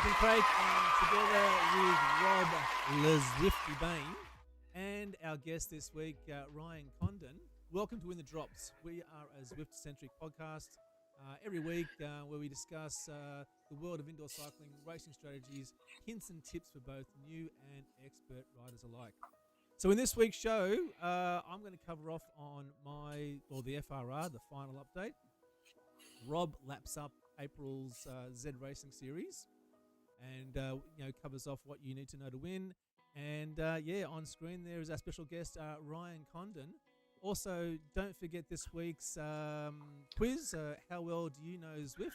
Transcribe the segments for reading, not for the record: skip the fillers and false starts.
and Krake, and together with Rob Le Zwifty Bane and our guest this week, Ryan Condon. Welcome to In the Drops. We are a Zwift-centric podcast every week where we discuss the world of indoor cycling, racing strategies, hints and tips for both new and expert riders alike. So in this week's show, I'm going to cover off on the FRR, the final update. Rob laps up April's ZRacing series and covers off what you need to know to win. And on screen there is our special guest, Ryan Condon. Also, don't forget this week's quiz. How well do you know Zwift?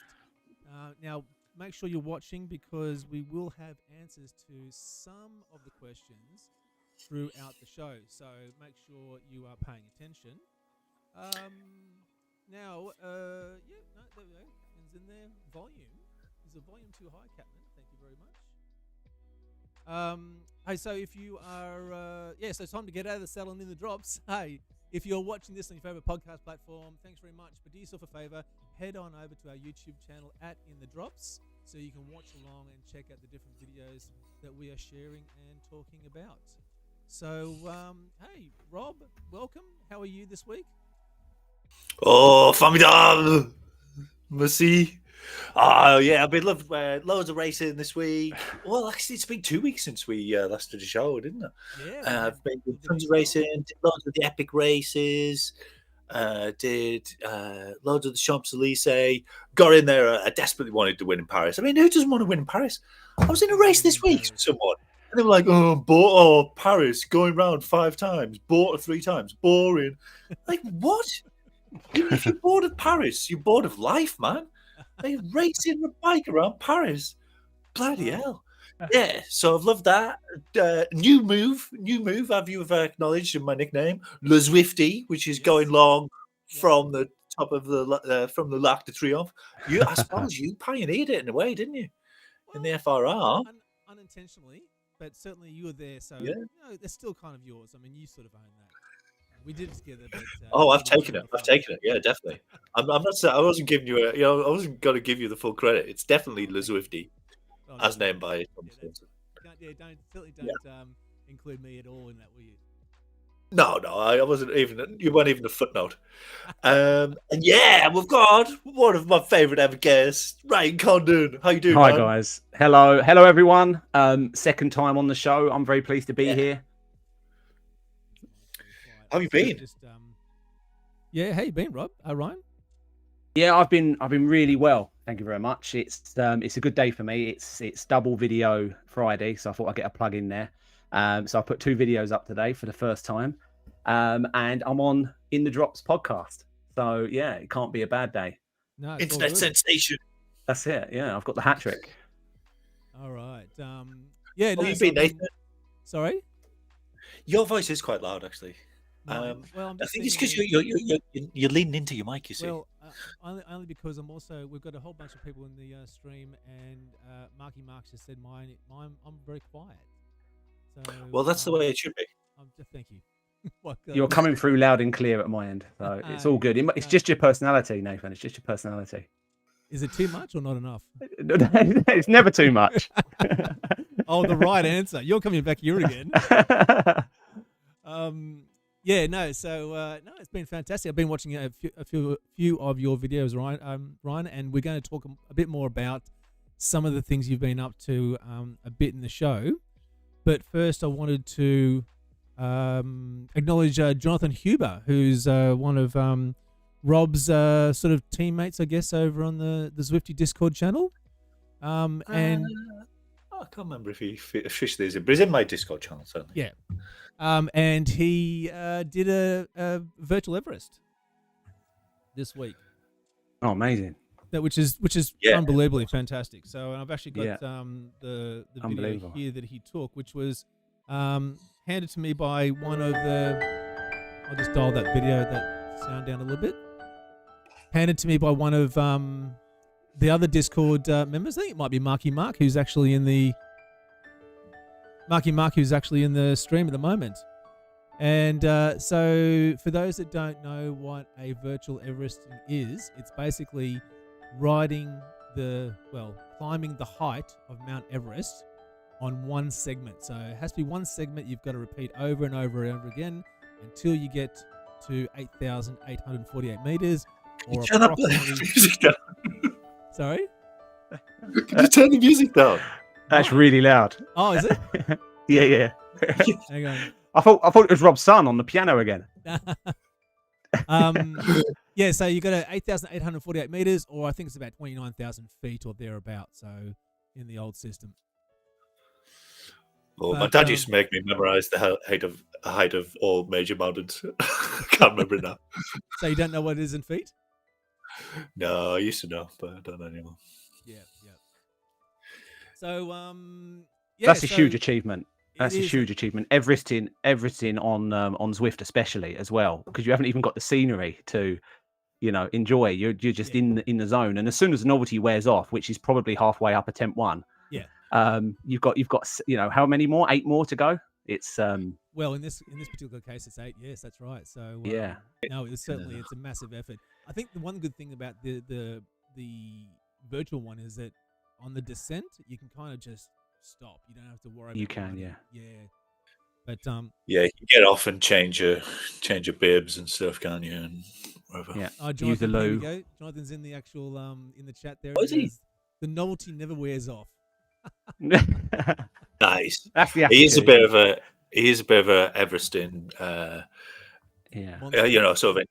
Now, make sure you're watching because we will have answers to some of the questions throughout the show. So make sure you are paying attention. There we go. It's in there. Volume. Is the volume too high, Captain? Thank you very much. Hey, so if you are, so it's time to get out of the saddle and in the drops. Hey, if you're watching this on your favorite podcast platform, thanks very much. But do yourself a favor, head on over to our YouTube channel at In the Drops so you can watch along and check out the different videos that we are sharing and talking about. So, hey, Rob, welcome. How are you this week? Oh, formidable! Merci. Oh, yeah, I've been loving loads of racing this week. Well, actually, it's been 2 weeks since we last did a show, didn't it? Yeah. I've been doing tons of racing, did loads of the epic races, did loads of the Champs-Elysees, got in there. I desperately wanted to win in Paris. I mean, who doesn't want to win in Paris? I was in a race this week with someone, and they were like, Paris, going round 5 times, bought it 3 times, boring. Like, what? If you're bored of Paris, you're bored of life, man. They racing a bike around Paris. Bloody hell. Yeah, so I've loved that. New move. Have you ever acknowledged in my nickname? Le Zwifty, which is going long from the top of from the L'Arc de Triomphe. I suppose you pioneered it in a way, didn't you? In the FRR. Unintentionally, but certainly you were there, so it's still kind of yours. I mean, you sort of own that. We did it together. But, I've taken it. Yeah, definitely. I'm not saying I wasn't giving you I wasn't going to give you the full credit. It's definitely Le Zwifty, as named by Tom Spencer. Don't include me at all in that, will you? No, I wasn't even. You weren't even a footnote. And we've got one of my favourite ever guests, Ryan Condon. How you doing? Hi, man? guys. Hello, everyone. Second time on the show. I'm very pleased to be here. How have you been? How you been, Rob? Ryan? Yeah, I've been really well. Thank you very much. It's a good day for me. It's double video Friday, so I thought I'd get a plug in there. So I put 2 videos up today for the first time, and I'm on In the Drops podcast. So yeah, it can't be a bad day. No, internet sensation. That's it. Yeah, I've got the hat trick. All right. How you been, Nathan? Sorry. Your voice is quite loud, actually. I think it's because you're leaning into your mic, you see. Well, only because we've got a whole bunch of people in the stream, and Marky Marks just said I'm very quiet. So, well, that's the way it should be. Thank you. You're coming through loud and clear at my end, so it's all good. It's just your personality, Nathan. It's just your personality. Is it too much or not enough? It's never too much. Oh, the right answer. You're coming back here again. So it's been fantastic. I've been watching a few of your videos, Ryan, and we're going to talk a bit more about some of the things you've been up to a bit in the show. But first, I wanted to acknowledge Jonathan Huber, who's one of Rob's sort of teammates, I guess, over on the Zwifty Discord channel. And I can't remember if he officially is, but he's in my Discord channel, certainly. Yeah. And he did a virtual Everest this week. Oh, amazing! Which is unbelievably fantastic. So I've actually got the video here that he took, which was handed to me by one of the. I'll just dial that sound down a little bit. Handed to me by one of the other Discord members. I think it might be Marky Mark, who's actually in the stream at the moment. And so for those that don't know what a virtual Everesting is, it's basically riding climbing the height of Mount Everest on one segment. So it has to be one segment you've got to repeat over and over and over again until you get to 8,848 meters, or Turn up the approximately. music down. Sorry? Can you turn the music down? That's really loud. Oh, is it? Yeah. Hang on. I thought it was Rob's son on the piano again. Yeah, so you got to 8,848 meters, or I think it's about 29,000 feet or thereabouts. So in the old system. Oh, my dad used to make me memorize the height of all major mountains. I can't remember it now. So you don't know what it is in feet? No, I used to know, but I don't know anymore. Yeah. So that's a huge achievement. That's a is. huge achievement. Everesting on Zwift especially as well, because you haven't even got the scenery to, enjoy. You're just in the zone, and as soon as the novelty wears off, which is probably halfway up attempt one, you've got how many more? 8 more to go. It's well, in this particular case, it's 8. Yes, that's right. So no, it's a massive effort. I think the one good thing about the virtual one is that on the descent you can kind of just stop. You don't have to worry. You can, yeah. But you can get off and change your bibs and stuff, can't you? And whatever. Yeah. Jonathan, use the there we loo. go. Jonathan's in the actual in the chat there. Oh, is he? The novelty never wears off. Nice. That's the He is a bit of a Everesting, sort of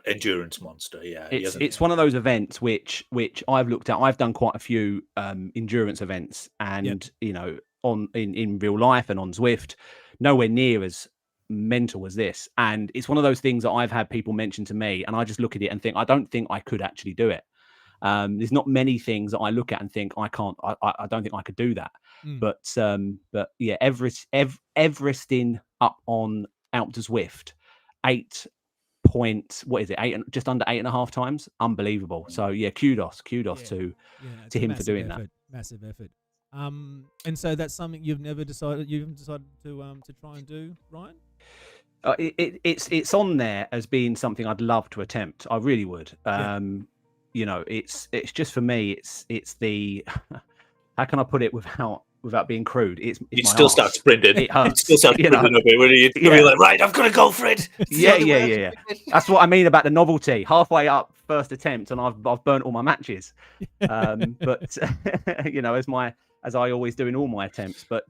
endurance monster. Yeah, it's one of those events which I've looked at. I've done quite a few endurance events, and in real life and on Zwift, nowhere near as mental as this. And it's one of those things that I've had people mention to me, and I just look at it and think, I don't think I could actually do it. There's not many things that I look at and think I can't. I don't think I could do that. But yeah, Everesting up on Alpe d'Huez Zwift, 8 just under 8.5 times, unbelievable. So yeah, kudos to him for doing that. Massive effort. And so that's something you haven't decided to try and do, Ryan? It's on there as being something I'd love to attempt. I really would. It's just, for me, it's the how can I put it without being crude? It's you still start sprinting. It hurts. You still start sprinting a bit. You're gonna be like, right, I've got to go for it. Yeah. That's what I mean about the novelty. Halfway up first attempt, and I've burnt all my matches. But as I always do in all my attempts. But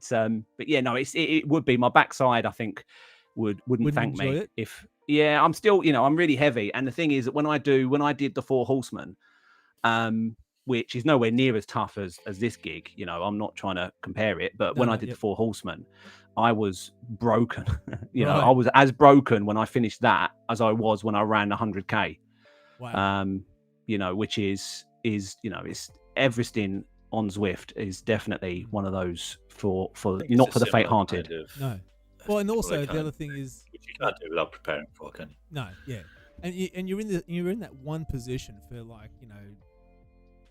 yeah, no, it would be my backside. I think wouldn't thank me if. Yeah, I'm still, I'm really heavy. And the thing is that when I did the 4 Horsemen, which is nowhere near as tough as this gig, I'm not trying to compare it, but when I did the 4 Horsemen, I was broken. Right. I was as broken when I finished that as I was when I ran 100K. Wow. Which is it's Everesting on Zwift is definitely one of those for not for the faint-hearted. No. Well, and also the other thing is, which you can't do without preparing for, can you? No, yeah, and you're in that one position for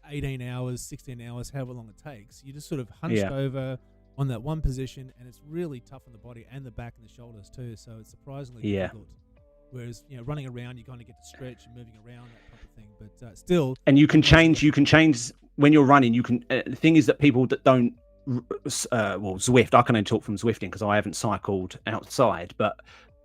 18 hours, 16 hours, however long it takes. You just sort of hunched over on that one position, and it's really tough on the body and the back and the shoulders too. So it's surprisingly difficult. Whereas running around, you kind of get to stretch and moving around, that type of thing. But still, and you can change when you're running. You can. The thing is that people that don't. Zwift, I can only talk from Zwifting because I haven't cycled outside, but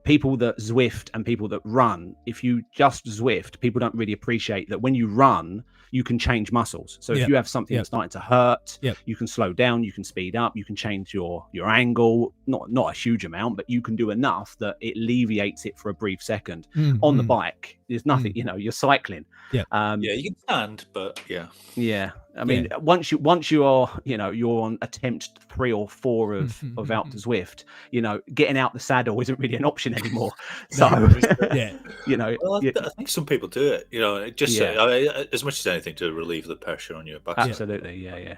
people that Zwift and people that run, if you just Zwift, people don't really appreciate that when you run, you can change muscles. So if you have something that's starting to hurt, you can slow down, you can speed up, you can change your angle, not a huge amount, but you can do enough that it alleviates it for a brief second. On the bike, there's nothing, you're cycling. You can stand, but I mean, once you are, you're on attempt 3 or 4 of Alpe d'Huez Zwift, getting out the saddle isn't really an option anymore. So, well, I think some people do it, just as much as anything to relieve the pressure on your back. Absolutely, yeah.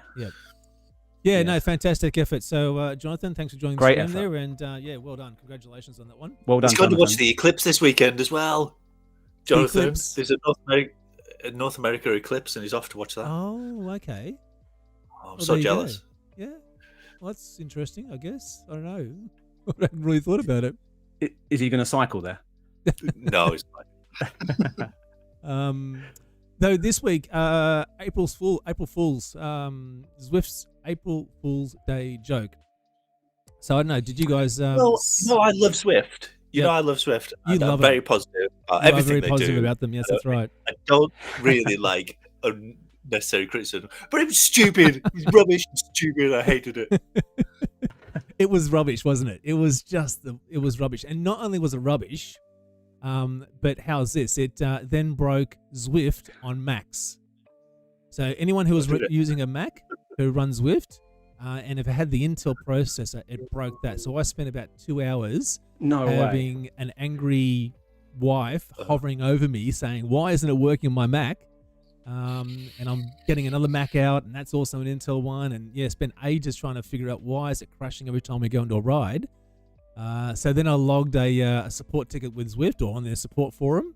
No, fantastic effort. So, Jonathan, thanks for joining the stream there, and well done. Congratulations on that one. Well done. He's going to watch the eclipse this weekend as well, Jonathan. There's a North America eclipse, and he's off to watch that. Oh, okay. Oh, I'm so jealous. Yeah, well, that's interesting. I guess I don't know. I haven't really thought about it. Is he going to cycle there? No, he's not. Though this week, April Fool's, Zwift's April Fool's Day joke. So I don't know. Did you guys? Well, I love Zwift. You Yep. know, I love Zwift. You And love I'm it. very positive about You are everything very they positive do. about them. Yes, that's right. I don't really like unnecessary criticism, but it was stupid. It was rubbish and stupid. I hated it. It was rubbish, wasn't it? It was it was rubbish. And not only was it rubbish, but how's this? It then broke Zwift on Macs. So anyone who was using a Mac who runs Zwift, and if it had the Intel processor, it broke that. So I spent about 2 hours having an angry wife hovering over me saying, why isn't it working on my Mac? And I'm getting another Mac out, and that's also an Intel one. And yeah, spent ages trying to figure out why is it crashing every time we go into a ride. So then I logged a support ticket with Zwift or on their support forum,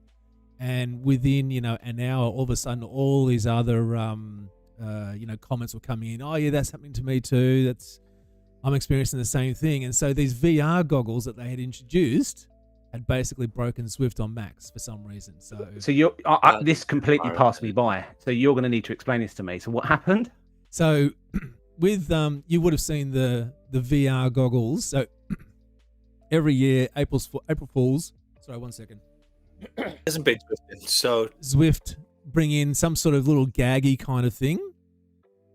and within an hour, all of a sudden, all these other comments were coming in. Oh yeah, that's happening to me too. I'm experiencing the same thing. And so these VR goggles that they had introduced had basically broken Zwift on Macs for some reason. So you're this completely passed me by. So you're going to need to explain this to me. So what happened? So with you would have seen the VR goggles. So every year, April Fools. Sorry, 1 second. Hasn't been twisted. So Zwift bring in some sort of little gaggy kind of thing.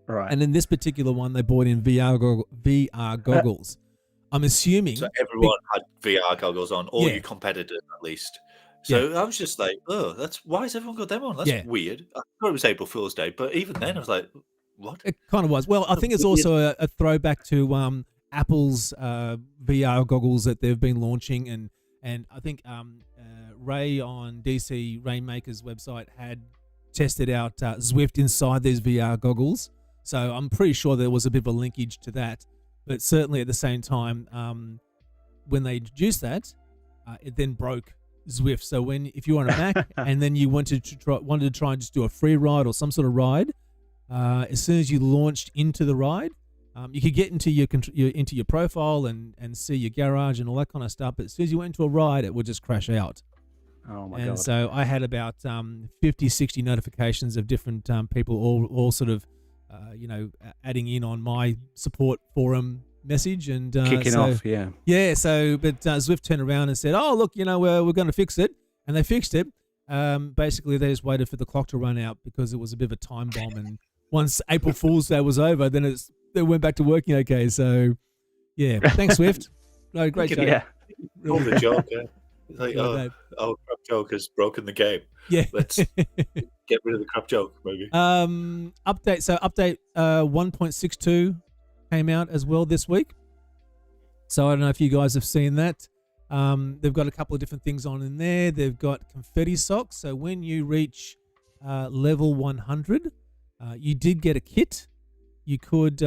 Right. And in this particular one, they brought in VR goggles. I'm assuming. So everyone had VR goggles on, all your competitors at least. So I was just like, oh, why has everyone got them on? That's weird. I thought it was April Fool's Day, but even then I was like, what? It kind of was. Well, I think it's also a throwback to Apple's VR goggles that they've been launching. And I think Ray on DC Rainmaker's website had tested out Zwift inside these VR goggles. So I'm pretty sure there was a bit of a linkage to that. But certainly at the same time, when they introduced that, it then broke Zwift. So if you're on a Mac and then you wanted to try and just do a free ride or some sort of ride, as soon as you launched into the ride, you could get into your profile and see your garage and all that kind of stuff. But as soon as you went into a ride, it would just crash out. Oh my God. God. So I had about 50, 60 notifications of different people all sort of adding in on my support forum message and kicking off. So but Zwift turned around and said, oh look, we're going to fix it, and they fixed it. Basically they just waited for the clock to run out because it was a bit of a time bomb, and once April Fool's Day was over, then they went back to working okay. So yeah, thanks Zwift. No, great joke. Yeah, all the joke. It's like, crap joke has broken the game. Yeah, let's get rid of the crap joke, maybe. Update 1.62 came out as well this week. So I don't know if you guys have seen that. They've got a couple of different things on in there. They've got confetti socks. So when you reach level 100, you did get a kit. You could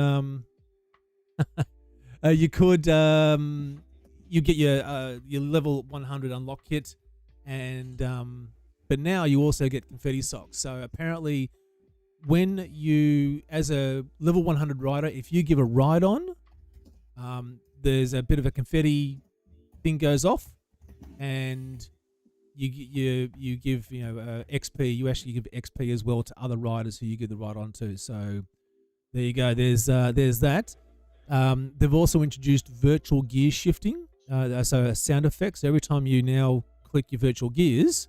you get your level 100 unlock kit, and but now you also get confetti socks. So apparently, when you, as a level 100 rider, if you give a ride on, there's a bit of a confetti thing goes off, and you give XP. You actually give XP as well to other riders who you give the ride on to. So there you go. There's that. They've also introduced virtual gear shifting, so sound effects. Every time you now click your virtual gears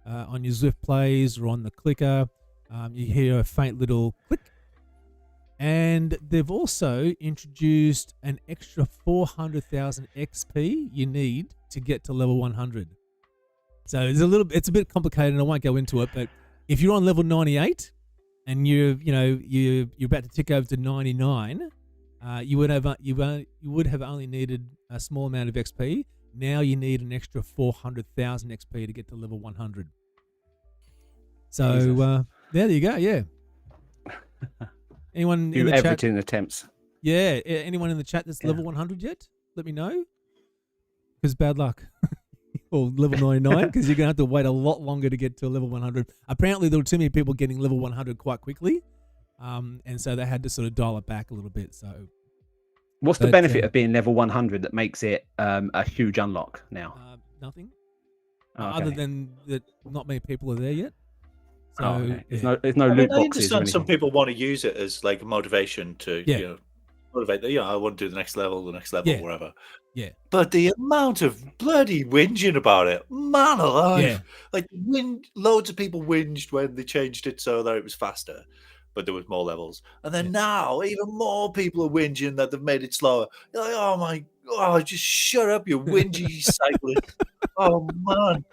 on your Zwift plays or on the clicker, you hear a faint little click. And they've also introduced an extra 400,000 XP you need to get to level 100. So it's a bit complicated, and I won't go into it. But if you're on level 98 and you're about to tick over to 99. You would have only needed a small amount of XP. Now you need an extra 400,000 XP to get to level 100. So there you go. Yeah. Anyone in the chat? Everton attempts. Yeah. Anyone in the chat that's level 100 yet? Let me know. Because bad luck. Or level 99, because you're gonna have to wait a lot longer to get to level 100. Apparently, there were too many people getting level 100 quite quickly. And so they had to sort of dial it back a little bit. So, what's the benefit of being level 100 that makes it a huge unlock now? Nothing, okay. other than that not many people are there yet. So Okay. yeah. There's no I loot mean, I boxes or understand some anything. people want to use it as like a motivation to, Yeah. you know, motivate that. I want to do the next level, Yeah. whatever. Yeah. But the amount of bloody whinging about it, man alive! Yeah. Like, loads of people whinged when they changed it so that it was faster, but there was more levels. And then now, even more people are whinging that they've made it slower. You're like, oh my god, just shut up, you whingy cyclist! Oh man,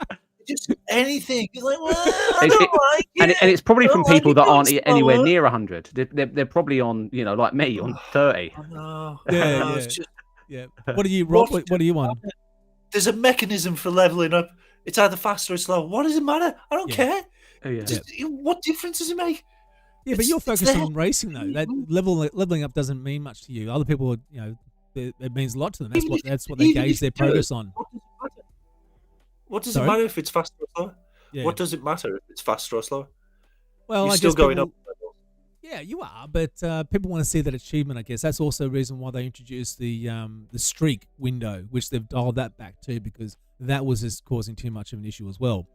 just anything. You're like, well, I It's- don't like it. And it's probably I from don't like people it that going aren't anywhere slower. near 100. They're probably on, like me, on 30. I know. Yeah, yeah. It's just, Yeah. What are you, Rob? What are you on? there's a mechanism for leveling up. It's either faster or slower. What does it matter? I don't Yeah. care. Yeah. Just, what difference does it make? Yeah, but It's- you're it's focused there. on racing though. That leveling up doesn't mean much to you. Other people, it means a lot to them. Even if- That's what they even gauge if their you do progress it, on. What does Sorry? it matter if it's faster or slower? Yeah. What does it matter if it's faster or slower? Well, You're I still guess going people, up. Yeah, you are, but people want to see that achievement. I guess that's also the reason why they introduced the streak window, which they've dialed that back too, because that was just causing too much of an issue as well.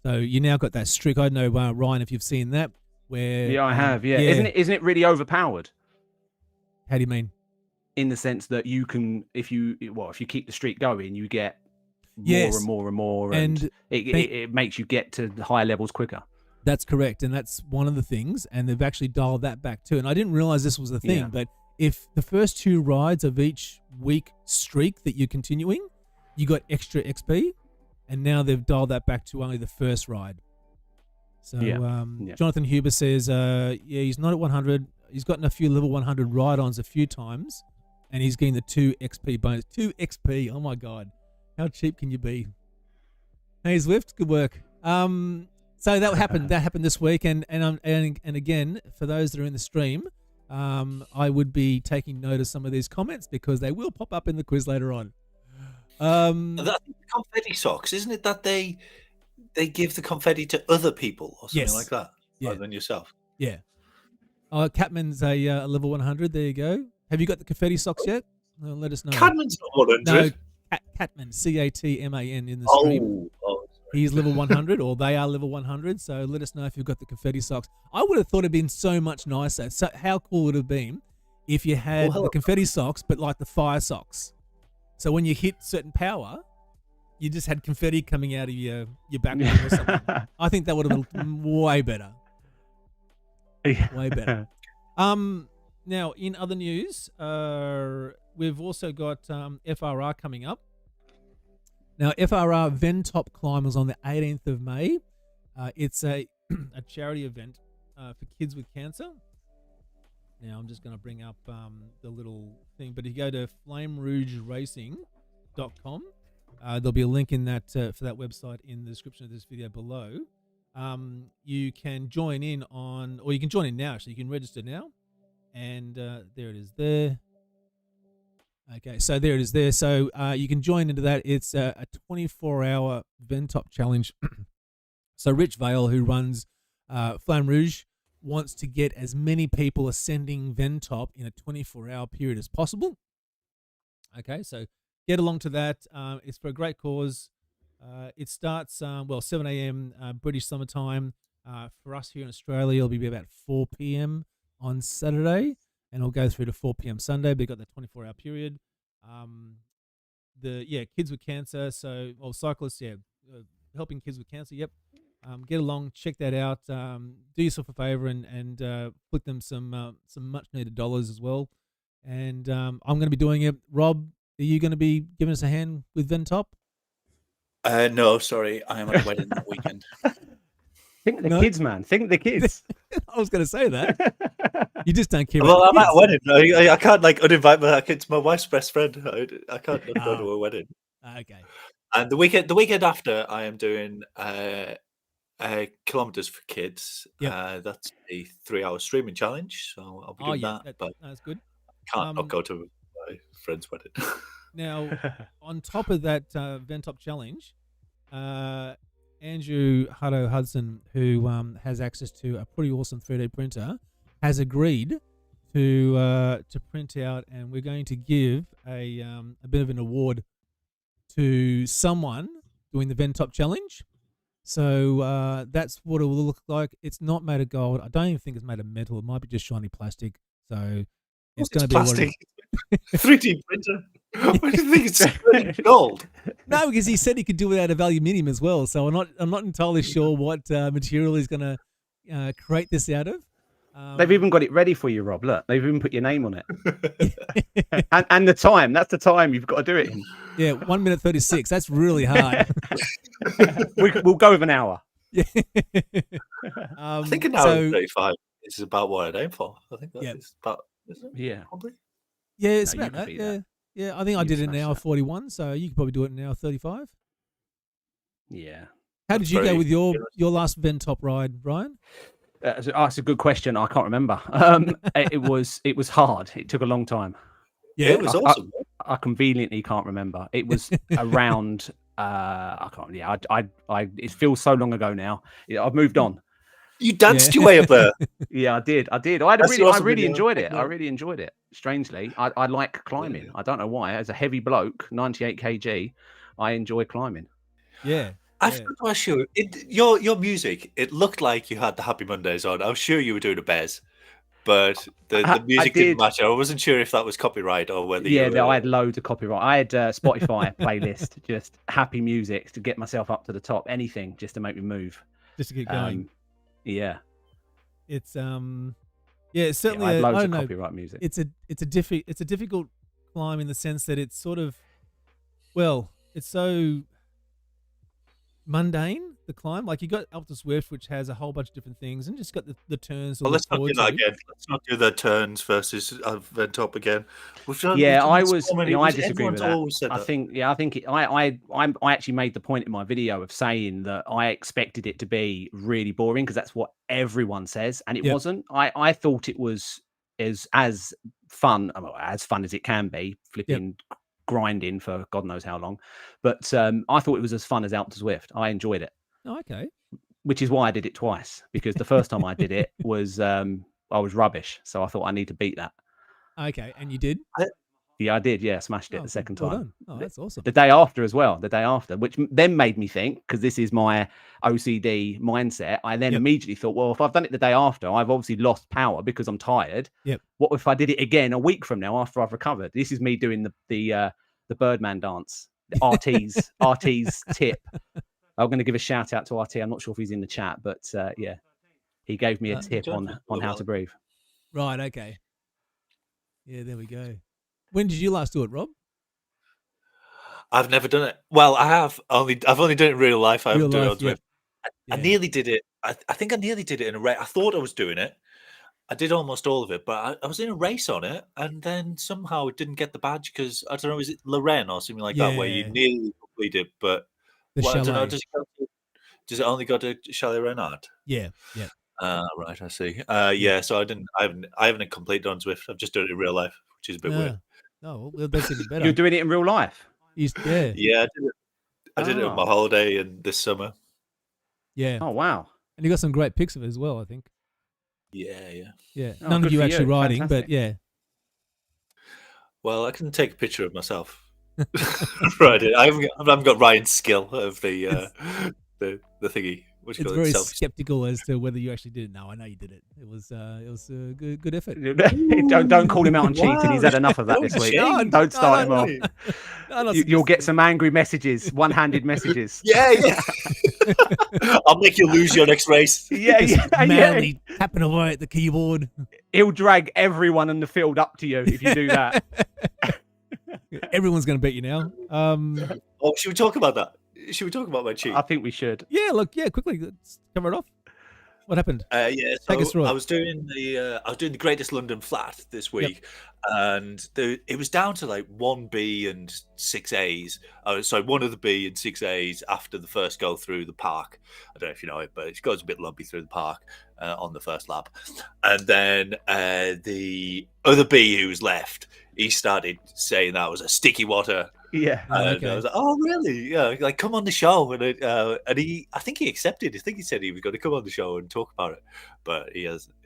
So you now got that streak. I know Ryan, if you've seen that, where Yeah, I have. Yeah. Isn't it really overpowered? How do you mean? In the sense that you can, if you keep the streak going, you get more Yes. and more and more, And and it makes you get to the higher levels quicker. That's correct, and that's one of the things, and they've actually dialed that back too. And I didn't realize this was the thing, Yeah. but if the first 2 rides of each week streak that you're continuing, you got extra XP, and now they've dialed that back to only the first ride. So Yeah. Jonathan Huber says, he's not at 100. He's gotten a few level 100 ride-ons a few times, and he's getting the 2 XP bonus. 2 XP, oh my God. How cheap can you be? Hey, Zwift, good work. So that happened. That happened this week, and again, for those that are in the stream, I would be taking note of some of these comments because they will pop up in the quiz later on. That's confetti socks, isn't it? That they give the confetti to other people or something Yes. like that, Yeah. rather than yourself. Yeah. Catman's a level 100. There you go. Have you got the confetti socks yet? Let us know. Cadman's not 100. No, Catman, CATMAN in the stream. He's level 100, or they are level 100. So let us know if you've got the confetti socks. I would have thought it'd been so much nicer. So how cool would it have been if you had the confetti socks, but like the fire socks? So when you hit certain power, you just had confetti coming out of your back wheel or something. I think that would have been way better. Way better. Now, in other news, we've also got FRR coming up. Now, FRR Ventop Climb was on the 18th of May. It's a charity event for kids with cancer. Now, I'm just going to bring up the little thing. But if you go to flamerougeracing.com, there'll be a link in that for that website in the description of this video below. You can join in on, or you can join in now, actually. You can register now. And there it is there. Okay, so there it is there. So you can join into that. It's a 24-hour Ventop challenge. So Rich Vale, who runs Flame Rouge, wants to get as many people ascending Ventop in a 24-hour period as possible. Okay, so get along to that. It's for a great cause. It starts, 7 a.m. British summertime. For us here in Australia, it'll be about 4 p.m. on Saturday, and it'll go through to 4 p.m. Sunday. But you've got that 24-hour period. Kids with cancer. So, cyclists, helping kids with cancer. Yep. Get along, check that out. Do yourself a favor and put them some much needed dollars as well. And I'm going to be doing it. Rob, are you going to be giving us a hand with Ventop? No, sorry, I am at a wedding that weekend. Think the kids, man. Think the kids. I was going to say that. You just don't care. Well, about I'm the at a wedding. I can't uninvite my. It's my wife's best friend. I can't not go to a wedding. Okay. And the weekend after, I am doing kilometers for kids. Yep. That's a 3-hour streaming challenge. So I'll be doing that. But that's good. Can't not go to my friend's wedding. Now, on top of that Ventop challenge, Andrew Hudson, who has access to a pretty awesome 3D printer, has agreed to print out, and we're going to give a bit of an award to someone doing the Ventop challenge. So that's what it will look like. It's not made of gold. I don't even think it's made of metal. It might be just shiny plastic. So it's going to be plastic. 3D printer. What do you think? It's gold. No, because he said he could do without of aluminium as well. So I'm not entirely sure what material he's going to create this out of. They've even got it ready for you, Rob. Look, they've even put your name on it. and the time. That's the time you've got to do it in. Yeah, 1 minute 36. That's really hard. We'll go with an hour. Yeah. I think an hour and 35 is about what I'd aim for. I think that is about, isn't it? Yeah. Probably. Yeah, it's about that. Yeah. That. Yeah, I think I did it in an hour 41, so you could probably do it in an hour 35. Yeah. How did you go with your last Ventop ride, Brian? That's a good question. I can't remember. It was hard. It took a long time. Yeah, it was awesome. I conveniently can't remember. It was around. I can't. Yeah, I. It feels so long ago now. I've moved on. You danced your way up there. Yeah, I did. I really enjoyed it. I really enjoyed it. Strangely, I like climbing. Yeah. I don't know why. As a heavy bloke, 98 kg, I enjoy climbing. Yeah. I forgot to ask you, your music, it looked like you had the Happy Mondays on. I was sure you were doing a Bez, but the music didn't match. I wasn't sure if that was copyright or whether I had loads of copyright. I had Spotify playlist, just happy music to get myself up to the top. Anything just to make me move. Just to get going. Yeah. It's certainly I had loads of copyright music. It's a difficult climb in the sense that it's sort of, well, it's so mundane, the climb. Like you got up to Zwift, which has a whole bunch of different things, and just got the turns. Well, let's not do that again. Let's not do the turns versus Ventop again. I disagree with that. I actually made the point in my video of saying that I expected it to be really boring because that's what everyone says, and it wasn't. I thought it was as fun as it can be, flipping. Grinding for God knows how long, but I thought it was as fun as Out to Zwift. I enjoyed it. Oh, okay. Which is why I did it twice, because the first time I did it was I was rubbish, so I thought I need to beat that. Okay, and you did? Yeah, I did. Yeah, smashed it the second time. Done. Oh, that's awesome. The day after as well. The day after, which then made me think, because this is my OCD mindset. I then immediately thought, well, if I've done it the day after, I've obviously lost power because I'm tired. Yep. What if I did it again a week from now after I've recovered? This is me doing the Birdman dance, the RT's tip. I'm going to give a shout out to RT. I'm not sure if he's in the chat, but he gave me a tip on how to breathe. Right. Okay. Yeah, there we go. When did you last do it, Rob? I've never done it. Well, I've only done it in real life. I haven't done it on Zwift. I nearly did it. I think I nearly did it in a race. I thought I was doing it. I did almost all of it, but I was in a race on it, and then somehow it didn't get the badge because I don't know, is it Lorraine or something like that, where you nearly completed it, but I don't know. Does it only go to Chalet Renard? Yeah. Right. I see. So I haven't completed on Zwift. I've just done it in real life, which is a bit weird. No, well, that's even better. You're doing it in real life? Yeah, I did it on my holiday and this summer. Yeah. Oh, wow. And you got some great pics of it as well, I think. Yeah. Oh, none of you actually riding, but yeah. Well, I can take a picture of myself. Right. I haven't got Ryan's skill of the thingy. It's very skeptical as to whether you actually did it. No, I know you did it. It was a good effort. Don't call him out on cheating. He's had enough of that this week. Don't start him off. You'll get some angry messages, one-handed messages. Yeah. I'll make you lose your next race. Manly tapping away at the keyboard. He'll drag everyone in the field up to you if you do that. Everyone's going to beat you now. Should we talk about that? Should we talk about my cheat? I think we should. Yeah, quickly, let's cover it off. What happened? Take us through it. I was doing the Greatest London Flat this week, and it was down to like 1B and 6As. One of the B and 6As after the first go through the park. I don't know if you know it, but it goes a bit lumpy through the park on the first lap, and then the other B who was left, he started saying that was a sticky water. Yeah, and I was like, "Oh, really? Yeah, like come on the show." And I think he accepted. I think he said he was going to come on the show and talk about it, but he's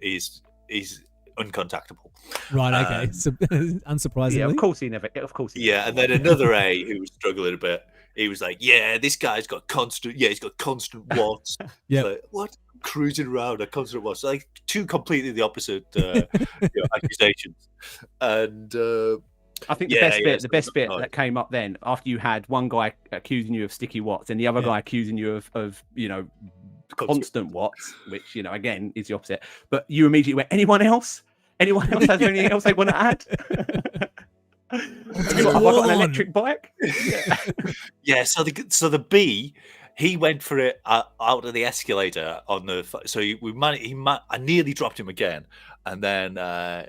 uncontactable. Right. Okay. So, unsurprisingly. Yeah. Of course he never. Yeah, and then another A who was struggling a bit. he was like, "Yeah, this guy's got constant. Yeah, he's got constant watts." Yep. Like, what? Cruising around a constant watts, like two completely the opposite accusations. And I think yeah, the best bit that came up then, after you had one guy accusing you of sticky watts and the other guy accusing you of constant watts, which again is the opposite. But you immediately went, anyone else? Anyone else has anything else they want to add? Have I got an electric bike? Yeah. So the B, he went for it out of the escalator on the. So I nearly dropped him again, and then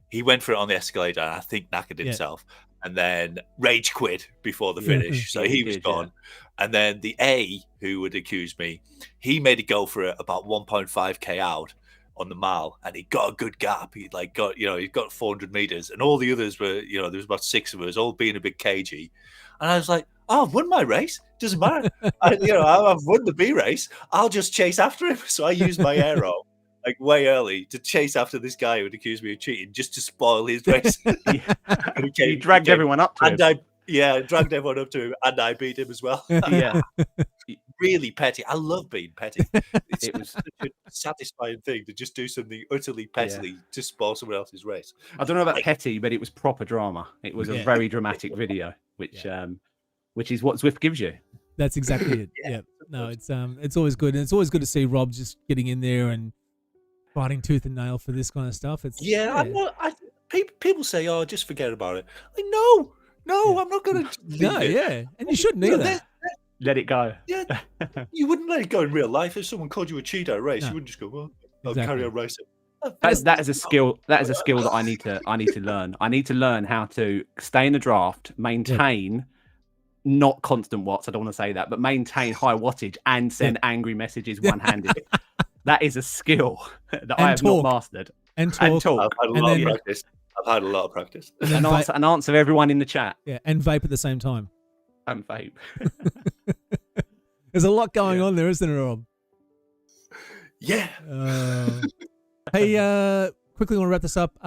he went for it on the escalator. And I think knackered himself, and then rage quit before the finish. So he was gone. And then the A, who would accuse me, he made a go for it about 1.5k out on the mile, and he got a good gap. He got 400 meters, and all the others were, there was about 6 of us, all being a bit cagey. And I was like, "Oh, I've won my race. Doesn't matter. I've won the B race. I'll just chase after him." So I used my aero like way early to chase after this guy who would accuse me of cheating, just to spoil his race. And he dragged everyone up to him. Dragged everyone up to him, and I beat him as well. Yeah. Really petty. I love being petty. It was such a satisfying thing to just do something utterly petty to spoil someone else's race. I don't know about petty, but it was proper drama. It was a very dramatic video, which is what Zwift gives you. That's exactly it. Yeah. No, it's always good, and it's always good to see Rob just getting in there and fighting tooth and nail for this kind of stuff. People say, "Oh, just forget about it." Like, no, I'm not going to. No, and you shouldn't either. Let it go. Yeah, you wouldn't let it go in real life. If someone called you a cheater at a race, you wouldn't just go, "Well, I'll carry on racing." That is a skill. That is a skill that I need to learn. I need to learn how to stay in the draft, maintain not constant watts. I don't want to say that, but maintain high wattage and send angry messages one-handed. That is a skill that I have not mastered. And talk. I've had a lot of practice. I've had a lot of practice. And answer everyone in the chat. Yeah, and vape at the same time. And vape. There's a lot going on there, isn't it, Rob? Yeah. Hey, quickly want to wrap this up.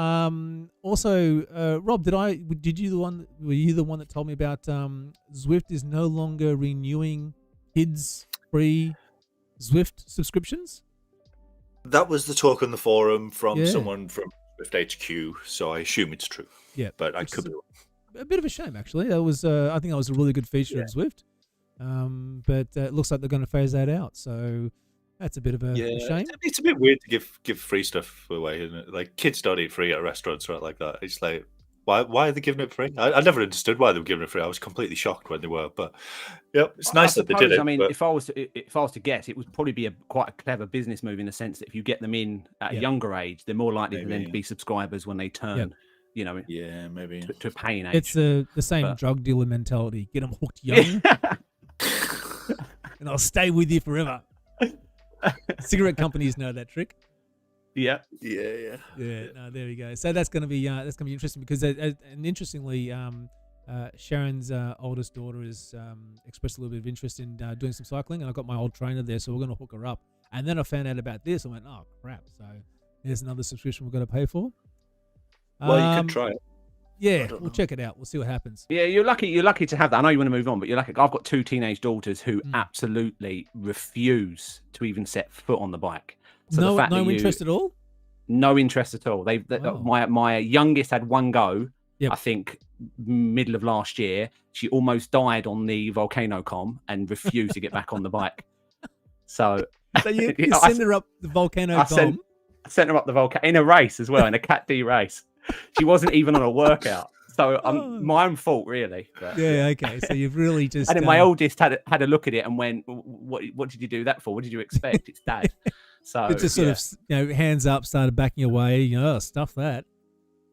Also, Rob, were you the one that told me about Zwift is no longer renewing kids free Zwift subscriptions? That was the talk on the forum from someone from Zwift HQ, so I assume it's true. Yeah, but I could be wrong. A bit of a shame, actually. That was, I think, that was a really good feature of Zwift. But it looks like they're going to phase that out. So that's a bit of a shame. It's a bit weird to give free stuff away, isn't it? Like, kids don't eat free at restaurants or like that. It's like, why are they giving it free? I never understood why they were giving it free. I was completely shocked when they were. But it's nice that they did it. I mean, if I was to guess, it would probably be quite a clever business move in the sense that if you get them in at a younger age, they're more likely for them to be subscribers when they turn. Maybe to paying age. It's the same drug dealer mentality. Get them hooked young, and I'll stay with you forever. Cigarette companies know that trick. Yeah. No, there we go. So that's going to be interesting because, and interestingly, Sharon's oldest daughter has expressed a little bit of interest in doing some cycling, and I've got my old trainer there, so we're going to hook her up. And then I found out about this. I went, oh crap! So there's another subscription we've got to pay for. Well, you could try it. Yeah, we'll check it out. We'll see what happens. Yeah, you're lucky to have that. I know you want to move on, but you're lucky. I've got 2 teenage daughters who absolutely refuse to even set foot on the bike. So no interest at all? No interest at all. My youngest had one go, I think, middle of last year. She almost died on the volcano com and refused to get back on the bike. So you send her up the volcano com? I sent her up the volcano in a race as well, in a Cat D race. She wasn't even on a workout. So my own fault, really. But, okay. So you've really just... And then my oldest had a look at it and went, what did you do that for? What did you expect? It's Dad. So it just sort of, hands up, started backing away, stuff that.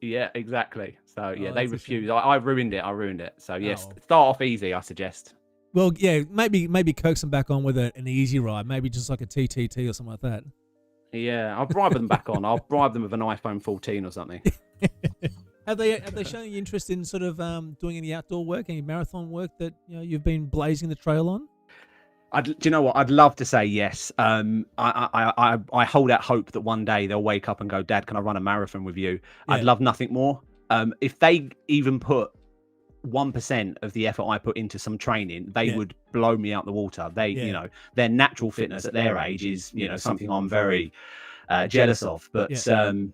Yeah, exactly. So, they refused. I ruined it. So, yes, start off easy, I suggest. Well, yeah, maybe coax them back on with an easy ride. Maybe just like a TTT or something like that. Yeah, I'll bribe them back on. I'll bribe them with an iPhone 14 or something. Have they shown you interest in sort of doing any outdoor work, any marathon work that you've been blazing the trail on? Do you know what? I'd love to say yes. I hold out hope that one day they'll wake up and go, Dad, can I run a marathon with you? Yeah. I'd love nothing more. If they even put 1% of the effort I put into some training, they Yeah. would blow me out the water. They, Yeah. you know, their natural fitness at their age is, you know, something I'm very jealous of. But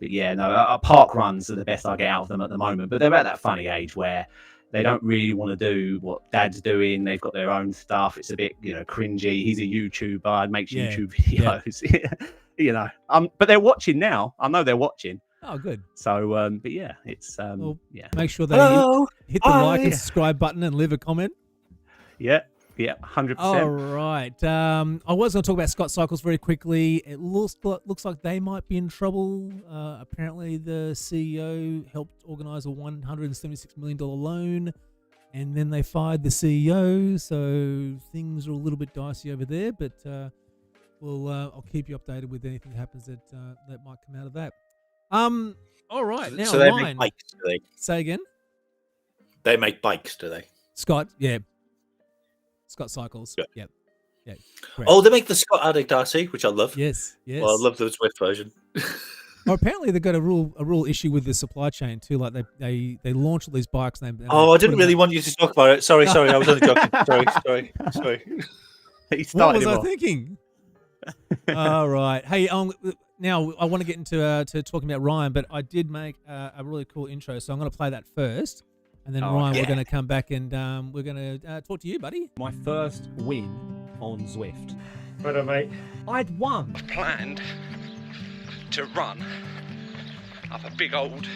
yeah, no, park runs are the best I get out of them at the moment. But they're at that funny age where they don't really want to do what dad's doing. They've got their own stuff. It's a bit, you know, cringy. He's a YouTuber and makes YouTube videos. You know, but they're watching now. I know they're watching. Oh, good. So, but yeah, it's Well, yeah. Make sure they Hello. hit the like and subscribe button and leave a comment. Yeah, 100%. All right. I was going to talk about Scott Cycles very quickly. It looks like they might be in trouble. Apparently, the CEO helped organise a $176 million loan, and then they fired the CEO. So things are a little bit dicey over there. But I'll keep you updated with anything that happens that might come out of that. All right. Now, So they Ryan, make bikes, do they? say again. They make bikes, do they? Scott, yeah. Scott Cycles. Yeah. Yep. Yeah. Oh, they make the Scott Addict RC, which I love. Yes. Well, I love the Zwift version. Well, apparently they've got a real issue with the supply chain too. Like they launch all these bikes. And I didn't really want you to talk about it. Sorry, I was only joking. Sorry. What was I thinking? All right. Hey, now I want to get into to talking about Ryan, but I did make a really cool intro, so I'm going to play that first, and then Ryan, we're going to come back and we're going to talk to you, buddy. My first win on Zwift. Righto, mate. I'd won. Planned to run up a big old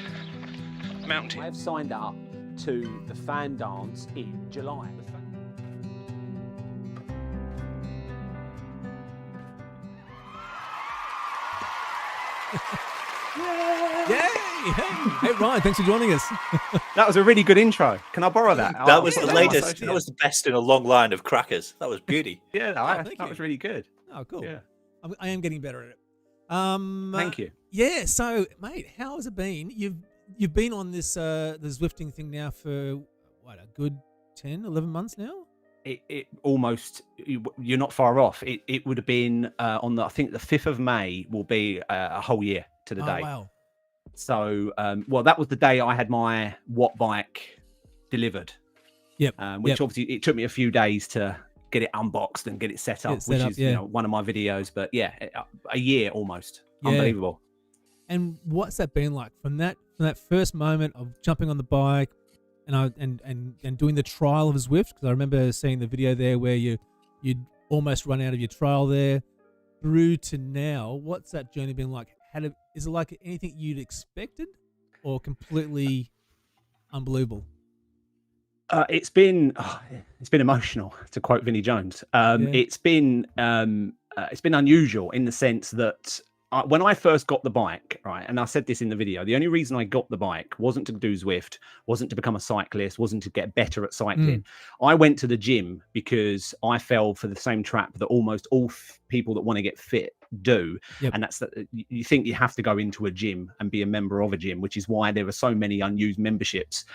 mountain. I've signed up to the fan dance in July. Yay! Hey, Ryan, thanks for joining us. That was a really good intro. Can I borrow that? That was the Yeah, latest. That was the best in a long line of crackers. That was beauty. Yeah, thank that you. was really good. Oh, cool. Yeah. I am getting better at it. Thank you. Yeah. So, mate, how has it been? You've been on this the Zwifting thing now for what, a good 10, 11 months now? It almost, you're not far off. It would have been on I think the 5th of May will be a whole year to the day. Wow. So, well, that was the day I had my Watt bike delivered. Yep. Which obviously it took me a few days to get it unboxed and get it set up, which is you know, one of my videos. But yeah, a year almost. Yeah. Unbelievable. And what's that been like from that first moment of jumping on the bike and doing the trial of Zwift? Because I remember seeing the video there where you'd almost run out of your trial there, through to now. What's that journey been like? Is it like anything you'd expected, or completely unbelievable? It's been emotional, to quote Vinnie Jones. It's been unusual in the sense that when I first got the bike, right, and I said this in the video, the only reason I got the bike wasn't to do Zwift, wasn't to become a cyclist, wasn't to get better at cycling. I went to the gym because I fell for the same trap that almost all people that want to get fit do. And that's that you think you have to go into a gym and be a member of a gym, which is why there are so many unused memberships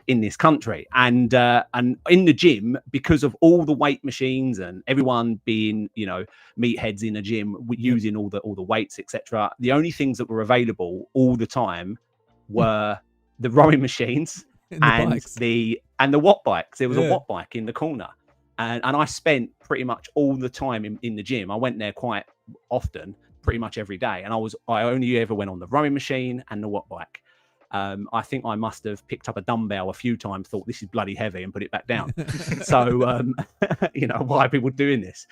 in this country. And in the gym, because of all the weight machines and everyone being, you know, meatheads in a gym using all the weights, etc., the only things that were available all the time were the rowing machines and the Watt bikes. There was a Watt bike in the corner. And I spent pretty much all the time in the gym. I went there quite often, pretty much every day. And I only ever went on the rowing machine and the Watt bike. I think I must have picked up a dumbbell a few times, thought this is bloody heavy, and put it back down. So, you know, why are people doing this?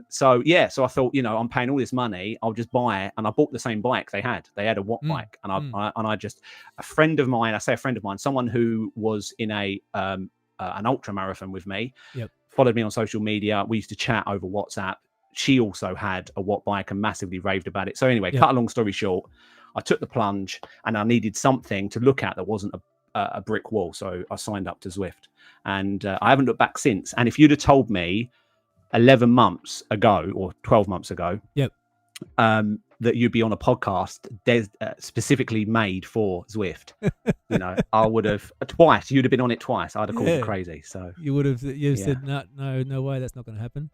So I thought, you know, I'm paying all this money, I'll just buy it. And I bought the same bike they had. They had a Watt bike. And I just, a friend of mine, someone who was in an ultra marathon with me, followed me on social media. We used to chat over WhatsApp. She also had a Watt bike and massively raved about it. So anyway, cut a long story short, I took the plunge and I needed something to look at that wasn't a brick wall. So I signed up to Zwift, and I haven't looked back since. And if you'd have told me 11 months ago or 12 months ago that you'd be on a podcast specifically made for Zwift, you know, I would have twice. You'd have been on it twice. I'd have called you crazy. So you would have said no way, that's not going to happen.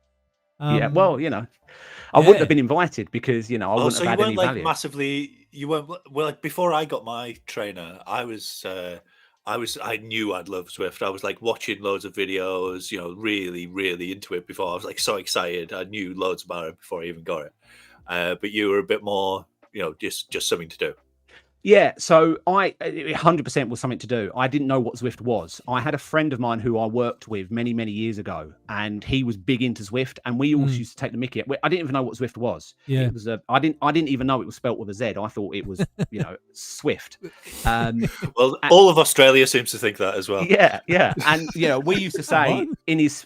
Well, you know, I wouldn't have been invited because, you know, I wouldn't have had any value. You weren't like before I got my trainer. I I knew I'd love Zwift. I was like watching loads of videos, you know, really, really into it before. I was like so excited. I knew loads about it before I even got it. But you were a bit more, you know, just something to do. Yeah, so it 100% was something to do. I didn't know what Zwift was. I had a friend of mine who I worked with many, many years ago, and he was big into Zwift, and we all used to take the mickey. I didn't even know what Zwift was. Yeah, it was I didn't even know it was spelt with a Z. I thought it was, you know, Swift. Well, all of Australia seems to think that as well. Yeah, and you know, we used to say in his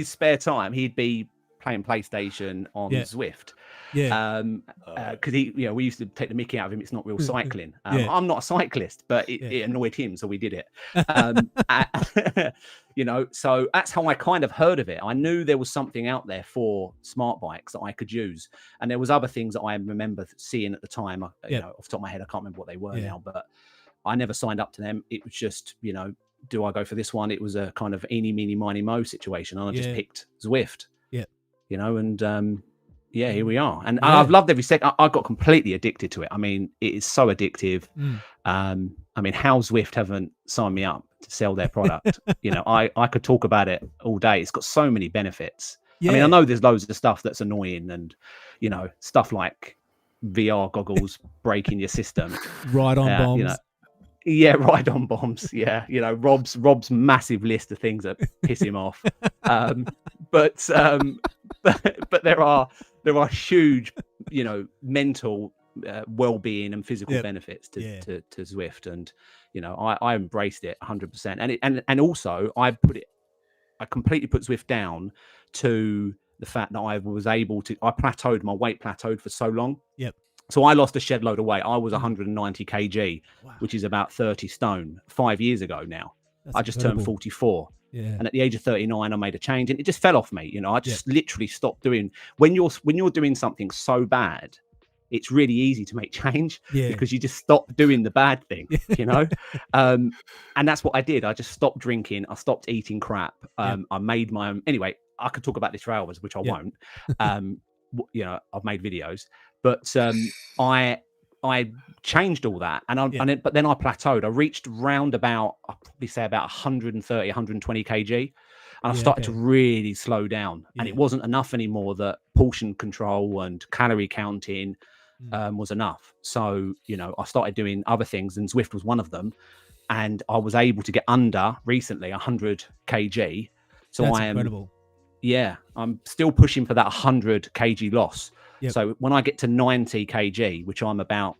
spare time he'd be playing PlayStation on Zwift. Yeah, because he, you know, we used to take the mickey out of him. It's not real cycling. I'm not a cyclist, but it annoyed him, so we did it. You know, so that's how I kind of heard of it. I knew there was something out there for smart bikes that I could use, and there was other things that I remember seeing at the time. You know, off the top of my head, I can't remember what they were now, but I never signed up to them. It was just, you know, do I go for this one? It was a kind of eeny, meeny, miny, mo situation, and I just picked Zwift. Yeah, you know, and yeah, here we are. And I've loved every second. I got completely addicted to it. I mean, it is so addictive. I mean, how Zwift haven't signed me up to sell their product? You know, I could talk about it all day. It's got so many benefits. I mean, I know there's loads of stuff that's annoying, and, you know, stuff like VR goggles breaking your system. Ride-on bombs. You know, yeah, ride-on bombs. Yeah, you know, Rob's massive list of things that piss him off. But there are huge, you know, mental well-being and physical benefits to Zwift, and you know, I embraced it 100%. And also I completely put Zwift down to the fact that I plateaued, my weight plateaued for so long. So I lost a shed load of weight. I was 190 kg, which is about 30 stone 5 years ago now. I just turned 44. And at the age of 39, I made a change, and it just fell off me. You know, I just literally stopped doing. When you're doing something so bad, it's really easy to make change because you just stop doing the bad thing. You know, and that's what I did. I just stopped drinking. I stopped eating crap. I made my own. Anyway, I could talk about this for hours, which I won't. You know, I've made videos, but I changed all that, but then I plateaued. I reached round about, I'll probably say about 130, 120 kg, and I started to really slow down. And it wasn't enough anymore that portion control and calorie counting was enough. So, you know, I started doing other things, and Zwift was one of them. And I was able to get under recently 100 kg. So that's incredible. I'm still pushing for that 100 kg loss. So when I get to 90 kg, which I'm about,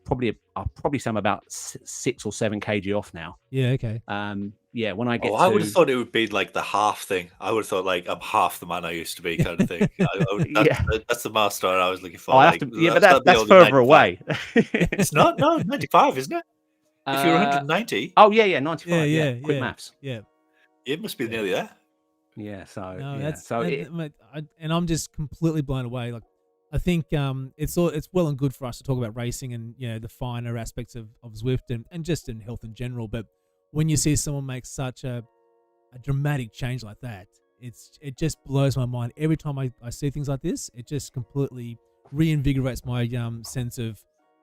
I'll probably say I'm about 6 or 7 kg off now. When I get I would have thought it would be like the half thing. I would have thought like I'm half the man I used to be kind of thing. That's the milestone I was looking for. But that's further away. It's not, no, 95, isn't it? If you're 190. Oh, yeah, 95. Quick maths. It must be nearly there. And I'm just completely blown away. Like, I think it's well and good for us to talk about racing and, you know, the finer aspects of Zwift and just in health in general. But when you see someone make such a dramatic change like that, it just blows my mind. Every time I see things like this, it just completely reinvigorates my sense of,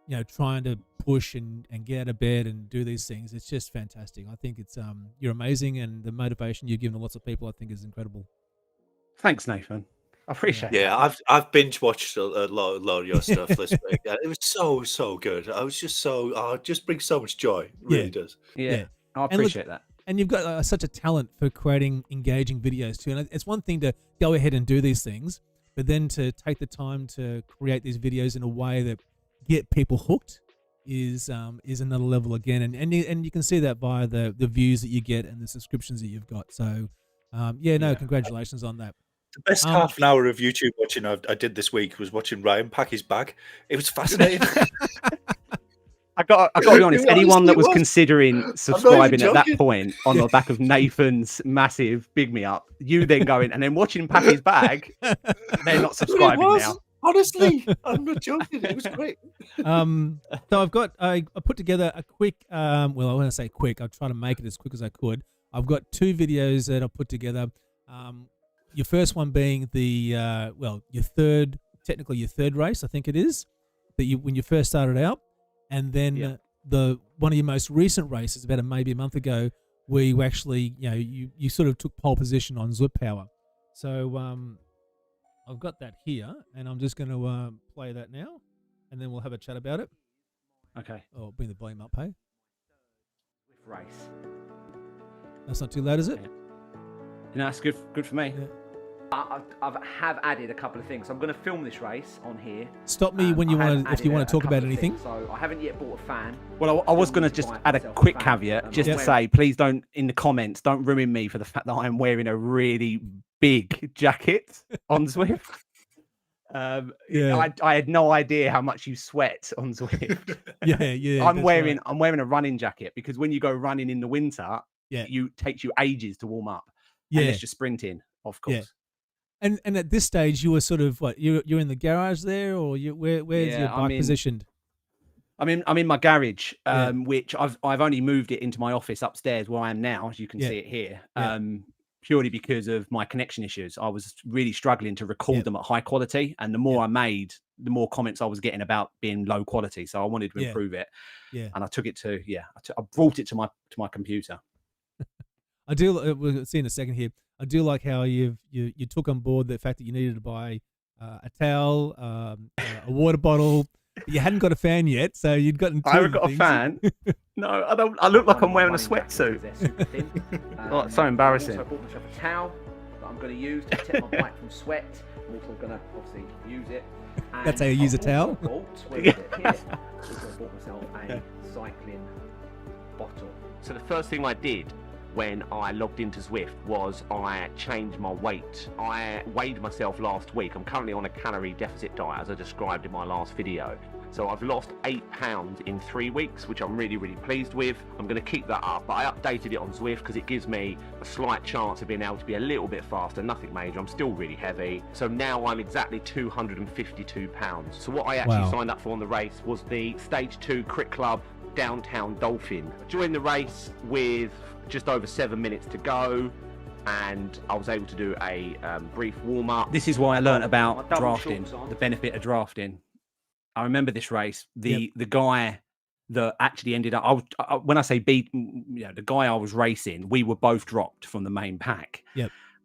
you know, trying to push and get out of bed and do these things. It's just fantastic. I think it's you're amazing, and the motivation you've given to lots of people, I think, is incredible. Thanks, Nathan. I appreciate it. Yeah, I've binge watched a lot of your stuff this week. It was so good. I was just it just brings so much joy. It really does. Yeah. I appreciate that. And you've got such a talent for creating engaging videos too. And it's one thing to go ahead and do these things, but then to take the time to create these videos in a way that get people hooked is another level again. And you can see that via the views that you get and the subscriptions that you've got. So congratulations on that. The best half an hour of YouTube watching I did this week was watching Ryan pack his bag. It was fascinating. I got to be honest. Anyone that was considering subscribing at that point on the back of Nathan's massive big me up, you then going and then watching him pack his bag, they're not subscribing now. Honestly, I'm not joking. It was great. So I put together a quick. I want to say quick. I'll try to make it as quick as I could. I've got 2 videos that I put together. Your first one being your third race, I think it is, when you first started out, and then the one of your most recent races, about maybe a month ago, where you actually, you sort of took pole position on Zwift Power. So I've got that here, and I'm just going to play that now, and then we'll have a chat about it. Okay. Oh, bring the volume up, hey? Race. That's not too loud, is it? Yeah. That's good for me. Yeah. I have added a couple of things. I'm going to film this race on here. Stop me when you want to, if you want to talk about anything. So I haven't yet bought a fan. Well, I was going to just add a quick caveat, just to say, please don't, in the comments, don't ruin me for the fact that I'm wearing a really big jacket on Zwift. I had no idea how much you sweat on Zwift. I'm wearing a running jacket because when you go running in the winter, it takes you ages to warm up. Unless you're sprinting, of course. Yeah. And at this stage, you were sort of what? You're in the garage there, or where's your bike positioned? I'm in my garage, which I've only moved it into my office upstairs where I am now, as you can see it here. Purely because of my connection issues. I was really struggling to record them at high quality, and the more I made, the more comments I was getting about being low quality. So I wanted to improve it, and I took it to I brought it to my computer. I do. We'll see in a second here. I do like how you took on board the fact that you needed to buy a towel, a water bottle. But you hadn't got a fan yet, so you'd gotten. I haven't got a fan. No, I don't. I look like I'm wearing a sweatsuit. Oh, it's so embarrassing. I bought myself a towel that I'm going to use to protect my bike from sweat. I'm also going to obviously use it. And that's how you use a towel. Also bought myself a cycling bottle. So the first thing I did when I logged into Zwift was I changed my weight. I weighed myself last week. I'm currently on a calorie deficit diet, as I described in my last video. So I've lost 8 pounds in 3 weeks, which I'm really, really pleased with. I'm going to keep that up, but I updated it on Zwift because it gives me a slight chance of being able to be a little bit faster, nothing major. I'm still really heavy. So now I'm exactly 252 pounds. So what I actually signed up for on the race was the Stage 2 Crit Club Downtown Dolphin. I joined the race with just over 7 minutes to go, and I was able to do a brief warm-up. This is why I learned about drafting, the benefit of drafting. I remember this race. The guy that actually ended up, when I say beat, the guy I was racing, we were both dropped from the main pack.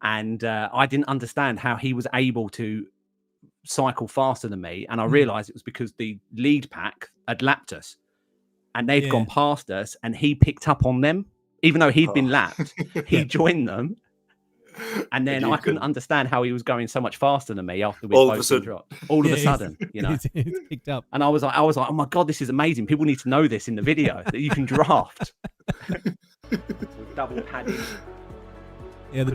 And I didn't understand how he was able to cycle faster than me, and I realized it was because the lead pack had lapped us, and they'd gone past us, and he picked up on them. Even though he'd been lapped, he joined them. And then I couldn't understand how he was going so much faster than me after we both been dropped. All of a sudden, it's picked up. And I was like, oh my God, this is amazing. People need to know this in the video that you can draft. With double padding. Yeah, the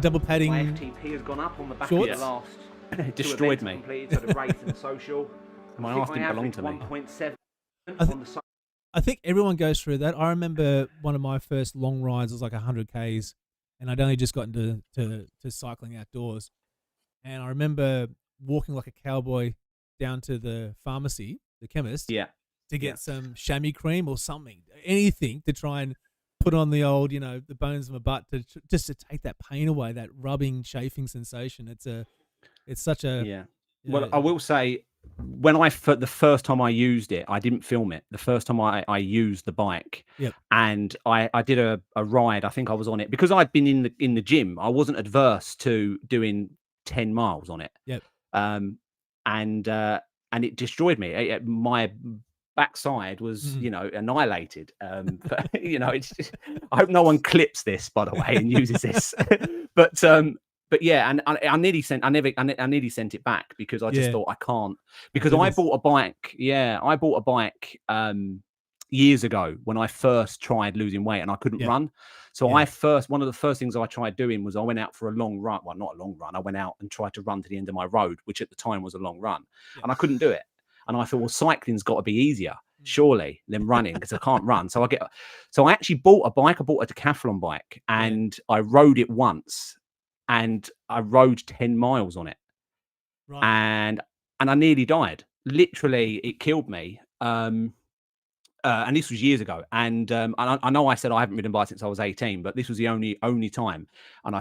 double padding. My FTP has gone up on the back shorts. of the last. It destroyed me. So the race and social. My arse didn't belong to me. 1.7 on the I think everyone goes through that. I remember one of my first long rides was like 100 Ks, and I'd only just gotten to cycling outdoors. And I remember walking like a cowboy down to the pharmacy, the chemist, to get some chamois cream or something, anything to try and put on the old, the bones of my butt just to take that pain away, that rubbing, chafing sensation. It's such a Well, I will say, when the first time I used it, I didn't film it. The first time I used the bike, and I did a ride. I think I was on it because I'd been in the gym. I wasn't adverse to doing 10 miles on it. And it destroyed me. My backside was annihilated. But, it's just, I hope no one clips this, by the way, and uses this. But yeah, and I nearly sent it back because I just thought I can't, because I bought a bike. Yeah, I bought a bike years ago when I first tried losing weight and I couldn't run. So one of the first things I tried doing was I went out for a long run. Well, not a long run. I went out and tried to run to the end of my road, which at the time was a long run, and I couldn't do it. And I thought, well, cycling's got to be easier, surely, than running, because I can't run. So I actually bought a bike. I bought a decathlon bike, and I rode it once. And I rode 10 miles on it, and I nearly died. Literally, it killed me. And this was years ago. And I know I said I haven't ridden a bike since I was 18, but this was the only time. And I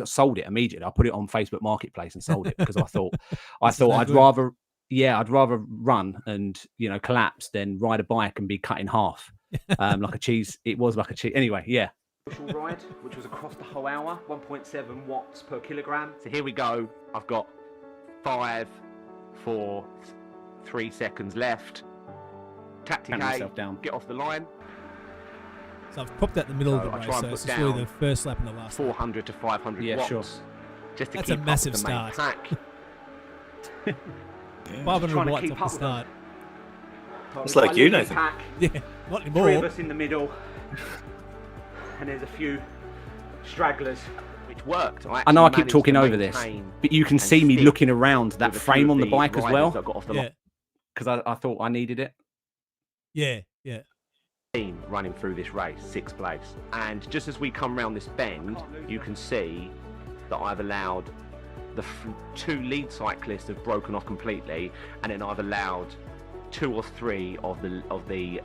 sold it immediately. I put it on Facebook Marketplace and sold it because I thought I'd rather run and collapse than ride a bike and be cut in half. like a cheese. It was like a cheese. Anyway, yeah. Ride, which was across the whole hour, 1.7 watts per kilogram. So here we go. I've got 5, 4, 3 seconds left. Tactic Count A, yourself down. get off the line. So I've popped out the middle of the I race, try and so put it's just really down the first lap and the last lap. 400 to 500 Yeah, watts. sure. Just to That's keep a massive up with the main start. pack. 500 Trying to watts keep off the up with them. start. It's like My you, leading Nathan. Pack, Yeah, not 3 anymore. of us in the middle, and there's a few stragglers, which worked. I know I keep managed talking to over this, maintain but you can and see me stick looking around that with a few frame of on the bike as riders well, that got off the Yeah, because I thought I needed it. yeah, yeah. team running through this race, 6th place. And just as we come round this bend, you can see that I've allowed the 2 lead cyclists have broken off completely, and then I've allowed 2 or 3 of the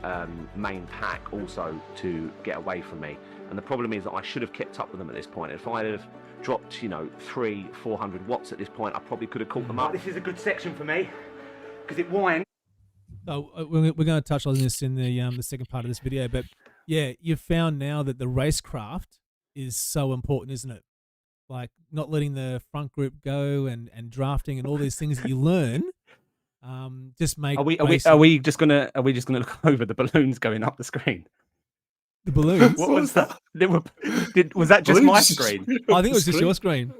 main pack also to get away from me. And the problem is that I should have kept up with them at this point. If I'd have dropped, 300-400 watts at this point, I probably could have caught them up. This is a good section for me because it winds. So we're going to touch on this in the second part of this video, but yeah, you've found now that the racecraft is so important, isn't it? Like not letting the front group go and drafting and all these things that you learn. Just make. Are we just gonna look over the balloons going up the screen? the balloons? What was that? Was that just my Balloons? screen? I think it was just your screen.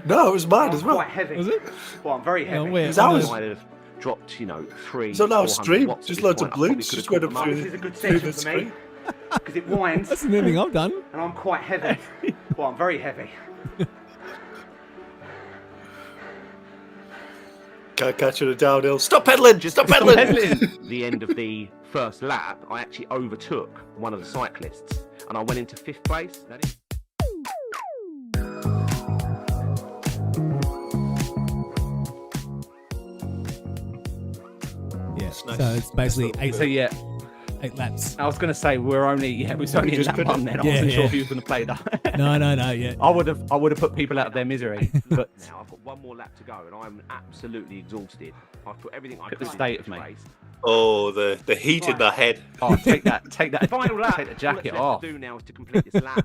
No, it was mine as well. Quite heavy. Was it? Well, I'm very heavy. where? It's ours. I might have dropped, 3. It's on our 400 stream. watts at Just this loads of point. I probably balloons could just have went caught up them through This is a good through section the for me screen. because it winds, That's the only thing I've done. and I'm quite heavy. Well, I'm very heavy. Can't catch it a downhill. Stop pedaling! Stop pedaling! The end of the first lap, I actually overtook one of the cyclists, and I went into 5th place. That is- Yeah. Nice. So it's basically Nice. So yeah, 8 laps. I was gonna say we was only in Just that put one. it- Then I Yeah, wasn't sure yeah. if he was gonna play that. No, yeah. I would have put people out of their misery. But Now I've got one more lap to go, and I'm absolutely exhausted. I've put everything I Look at could the into state this of me. race. Oh, the heat in the head. oh, take that, Final lap. take the All jacket that's left off. to do now is to complete this lap.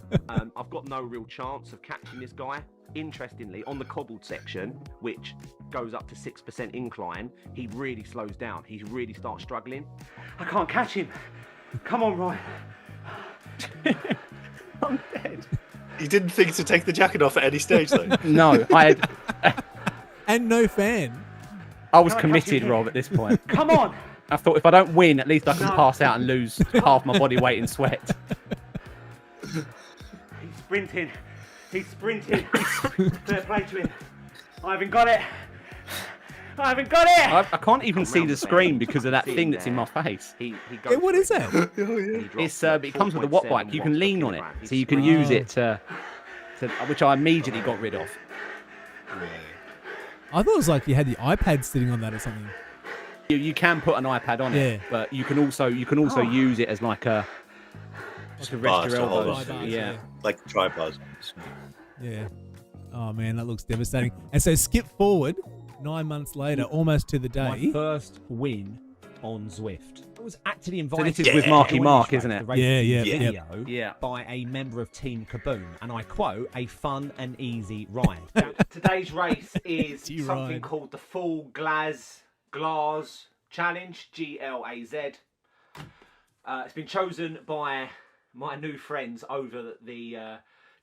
I've got no real chance of catching this guy. Interestingly, on the cobbled section, which goes up to 6% incline, he really slows down. He really starts struggling. I can't catch him. Come on, Ryan. I'm dead. You didn't think to take the jacket off at any stage, though. No, And no fan. I was No, I committed, can't see Rob, at this point. Come on. I thought if I don't win, at least I can No. pass out and lose half my body weight in sweat. He's sprinting. He's sprinting. Fair play to him. I haven't got it. I haven't got it. I can't even see round the the screen bend. because of that thing that's in my face. He Yeah, what is that? It's it comes with the watt bike. You can lean on it, so you can use it to which I immediately got rid of. I thought it was like you had the iPad sitting on that or something. You can put an iPad on it, Yeah. but you can also use it as like a to rest your to hold elbows. on to, Yeah. Like tripods. Yeah. Oh man, that looks devastating. And so skip forward 9 months later, almost to the My day. first win on Zwift. I was actually So invited this is with to Marky join Mark, this isn't race, it? the race Yeah. video Yeah. by a member of Team Kaboom, and I quote, a fun and easy ride. Today's race is Gee, something Ryan. called the Full Glass Challenge, GLAZ. It's been chosen by my new friends over the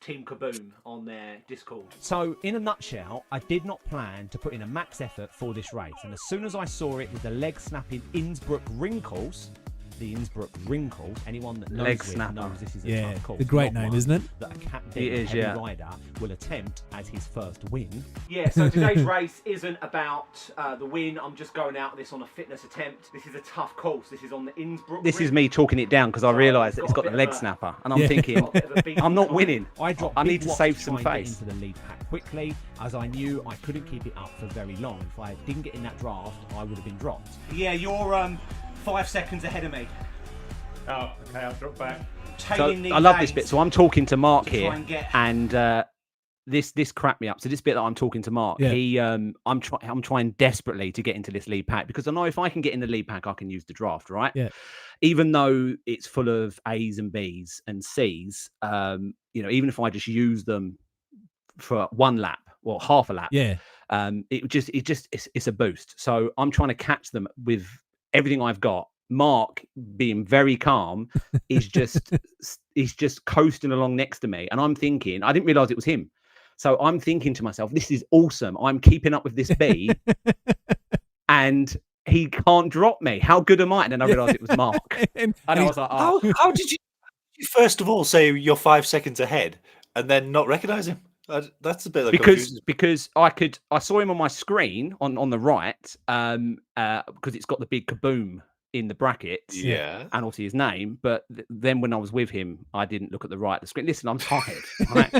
Team Kaboom on their Discord. So, in a nutshell, I did not plan to put in a max effort for this race, and as soon as I saw it with the leg snapping Innsbruck ring course, anyone that knows Leg Zwift snapper. knows this is a Yeah, tough course. the great not name, one isn't it? That a captain It is, heavy yeah. rider will attempt as his first win. Yeah, so today's race isn't about the win. I'm just going out this on a fitness attempt. This is a tough course. This is on the Innsbruck. This is ring. me talking it down because I So realised that got it's a got the bit leg of a- snapper, and I'm Yeah. thinking Got a bit of a beat I'm not on. winning. I dropped I big need to watts save to some try and face. get into the lead pack quickly, as I knew I couldn't keep it up for very long. If I didn't get in that draft, I would have been dropped. Yeah, you're 5 seconds ahead of me. Oh, okay, I'll drop back. So Tailing these I love this aids bit. So I'm talking to Mark to here, try and get and this cracked me up. So this bit that I'm talking to Mark, I'm trying desperately to get into this lead pack because I know if I can get in the lead pack, I can use the draft, right? Yeah. Even though it's full of A's and B's and C's, even if I just use them for one lap or half a lap, it's a boost. So I'm trying to catch them with everything I've got. Mark, being very calm, is just coasting along next to me, and I'm thinking, I didn't realize it was him. So I'm thinking to myself, this is awesome. I'm keeping up with this B, and he can't drop me. How good am I? And then I realized it was Mark, and I was like, oh. How did you first of all say you're 5 seconds ahead and then not recognize him? That's a bit because I saw him on my screen on the right, because it's got the big kaboom in the brackets, and obviously his name. But then when I was with him, I didn't look at the right of the screen. Listen, I'm tired. Right?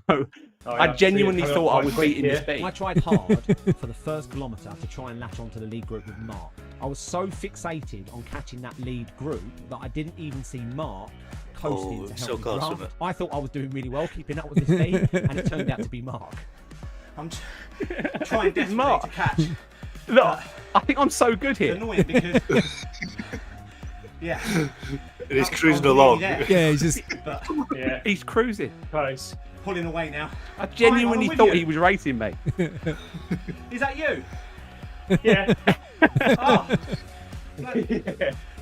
So I genuinely thought I was beating this beat. I tried hard for the first kilometre to try and latch onto the lead group with Mark. I was so fixated on catching that lead group that I didn't even see Mark coasting to help me draft. I thought I was doing really well keeping up with this lead, and it turned out to be Mark. I'm trying desperately to catch. Look, I think I'm so good here. It's annoying because he's cruising along. He's just he's cruising. Close. Pulling away now. I genuinely thought he was racing me. Is that you? Yeah. I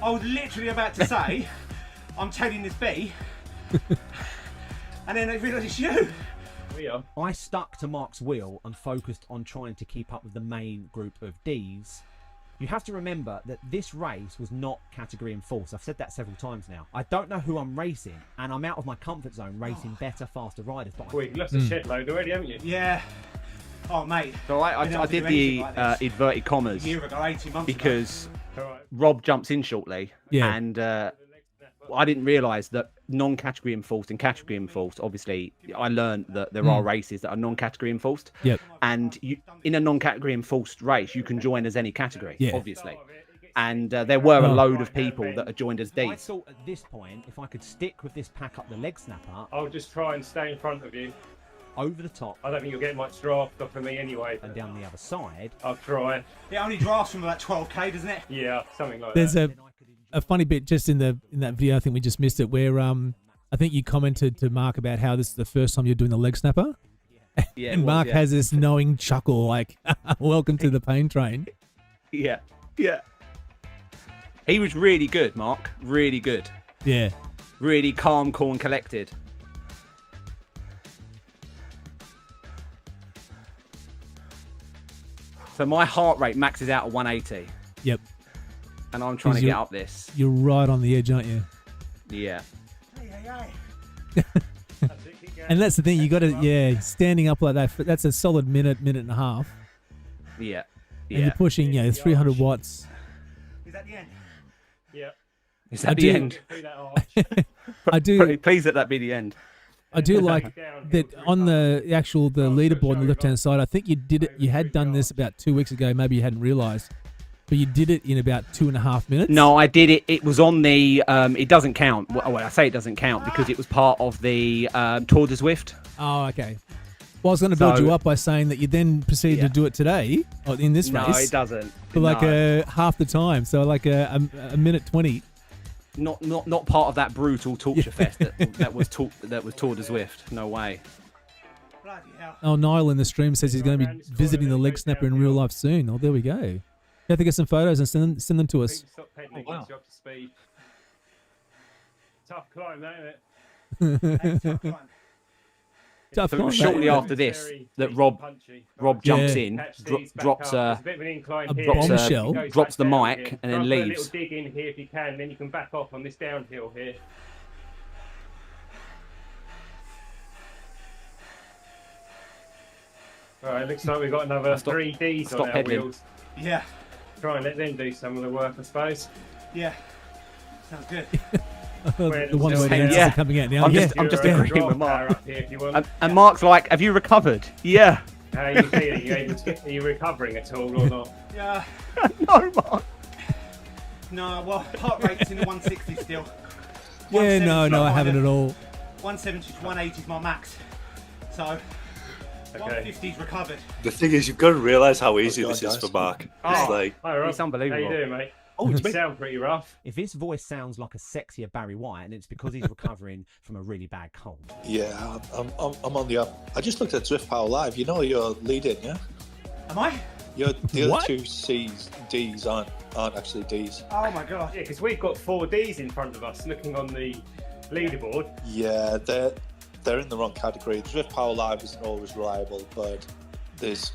was literally about to say, I'm tailing this B, and then I realised it's you. I stuck to Mark's wheel and focused on trying to keep up with the main group of Ds. You have to remember that this race was not category enforced. I've said that several times now. I don't know who I'm racing, and I'm out of my comfort zone racing better, faster riders. But you've lost a shed load already, haven't you? Yeah. Oh, mate. So I did the inverted commas because Rob jumps in shortly, and I didn't realise that non-category enforced and category enforced. Obviously, I learned that there are races that are non-category enforced. Yep. And in a non-category enforced race, you can join as any category, obviously. And there were a load of people that are joined as D. I thought at this point, if I could stick with this pack up the leg snapper, I'll just try and stay in front of you. Over the top. I don't think you'll get much draft off of me anyway. And down the other side. I'll try. It only drafts from about 12k, doesn't it? Yeah, something like that. There's a funny bit just in that video. I think we just missed it, where I think you commented to Mark about how this is the first time you're doing the leg snapper. Yeah, and Mark has this knowing chuckle, like, "Welcome to the pain train." Yeah. He was really good, Mark. Really good. Yeah. Really calm, cool, and collected. So my heart rate maxes out at 180. Yep. And I'm trying to get up this. You're right on the edge, aren't you? Yeah. And that's the thing, you got to, standing up like that, that's a solid minute and a half. Yeah. And you're pushing, 300 watts. Is that the end? Yeah. Is that the end? I do. Please let that be the end. I do like that on the leaderboard on the left-hand side. I think you did it. You had done this about 2 weeks ago. Maybe you hadn't realised, but you did it in about 2.5 minutes. No, I did it. It was on the. It doesn't count. Well, I say it doesn't count because it was part of the Tour de Zwift. Oh, okay. Well, I was going to build you up by saying that you then proceeded to do it today in this race. No, it doesn't. For half the time, so like a minute 20. Not part of that brutal torture fest that was Tour de Zwift. No way. Oh, Niall in the stream says he's going to be visiting the leg snapper in real life soon. Oh, there we go. You have to get some photos and send them to us. Wow. Tough climb, isn't it? So shortly after this, that Rob jumps in, drops the mic, and then leaves. A little dig in here if you can, then you can back off on this downhill here. All right, looks like we've got another 3 Ds on our wheels. Yeah. Try and let them do some of the work, I suppose. Yeah. Sounds good. The one where the answers are coming out now. I'm just agreeing with Mark. And Mark's like, "Have you recovered?" Yeah. How are you feeling? Are you recovering at all or not? Yeah. No, Mark. No, well, heart rate's in the 160 still. Yeah, no, I haven't at all. 170 to 180 is my max. So 150's recovered. The thing is, you've got to realise how easy this is for Mark. It's like, Hi, Rob. It's unbelievable. How you doing, mate? oh, it's You me. sound pretty rough. If his voice sounds like a sexier Barry White, and it's because he's recovering from a really bad cold. Yeah, I'm on the up. I just looked at Zwift Power Live. You know you're leading, yeah? Am I? The What? other two C's, D's aren't actually D's. Oh my god. Yeah, because we've got 4 Ds in front of us looking on the leaderboard. Yeah, they're in the wrong category. Zwift Power Live isn't always reliable, but there's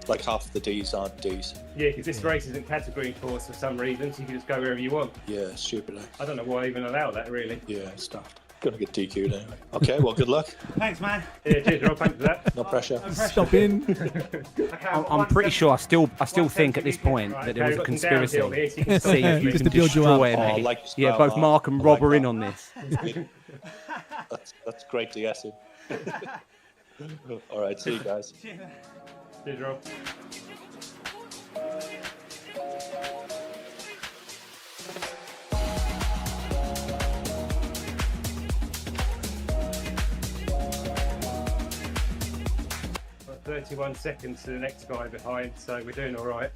like half the D's aren't D's. Yeah, because this race isn't category enforced for some reason, so you can just go wherever you want. Yeah, stupid. I don't know why I even allow that, really. Yeah, it's daft. Gonna get DQ'd anyway. Okay, well, good luck. Thanks, man. Yeah, cheers, Rob. Thanks for that. No pressure. Stop in. Okay, I'm pretty sure I still think at this point that there was a conspiracy. See if you Just can to build you up. destroy Oh, I me. like the Yeah, style, both Mark and I Rob like are in that. on this. That's great DSing. All right, see you guys. Cheers, Rob. Got 31 seconds to the next guy behind, so we're doing all right.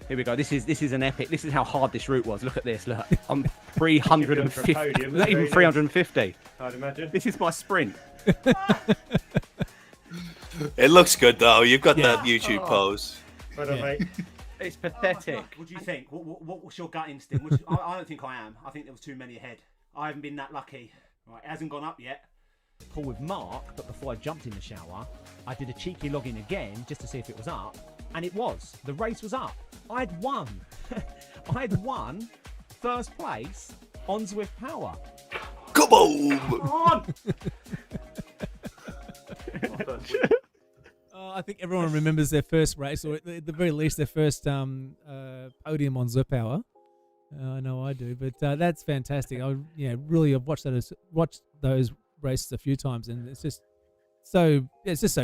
Here we go. This is an epic. This is how hard this route was. Look at this. Look, I'm 350. Podium, Not even very 350. I'd imagine. This is my sprint. It looks good though. You've got Yeah. that YouTube pose. Well done, mate. It's pathetic. What do you think? What's your gut instinct? I don't think I am. I think there was too many ahead. I haven't been that lucky. Right, it hasn't gone up yet. Call with Mark, but before I jumped in the shower, I did a cheeky login again just to see if it was up, and it was. The race was up. I'd won. I'd won first place on Zwift Power. Come on! Come on! I think everyone remembers their first race, or at the very least their first podium on Zwift Power. I know I do, but that's fantastic. Really, I've watched those races a few times, and it's just so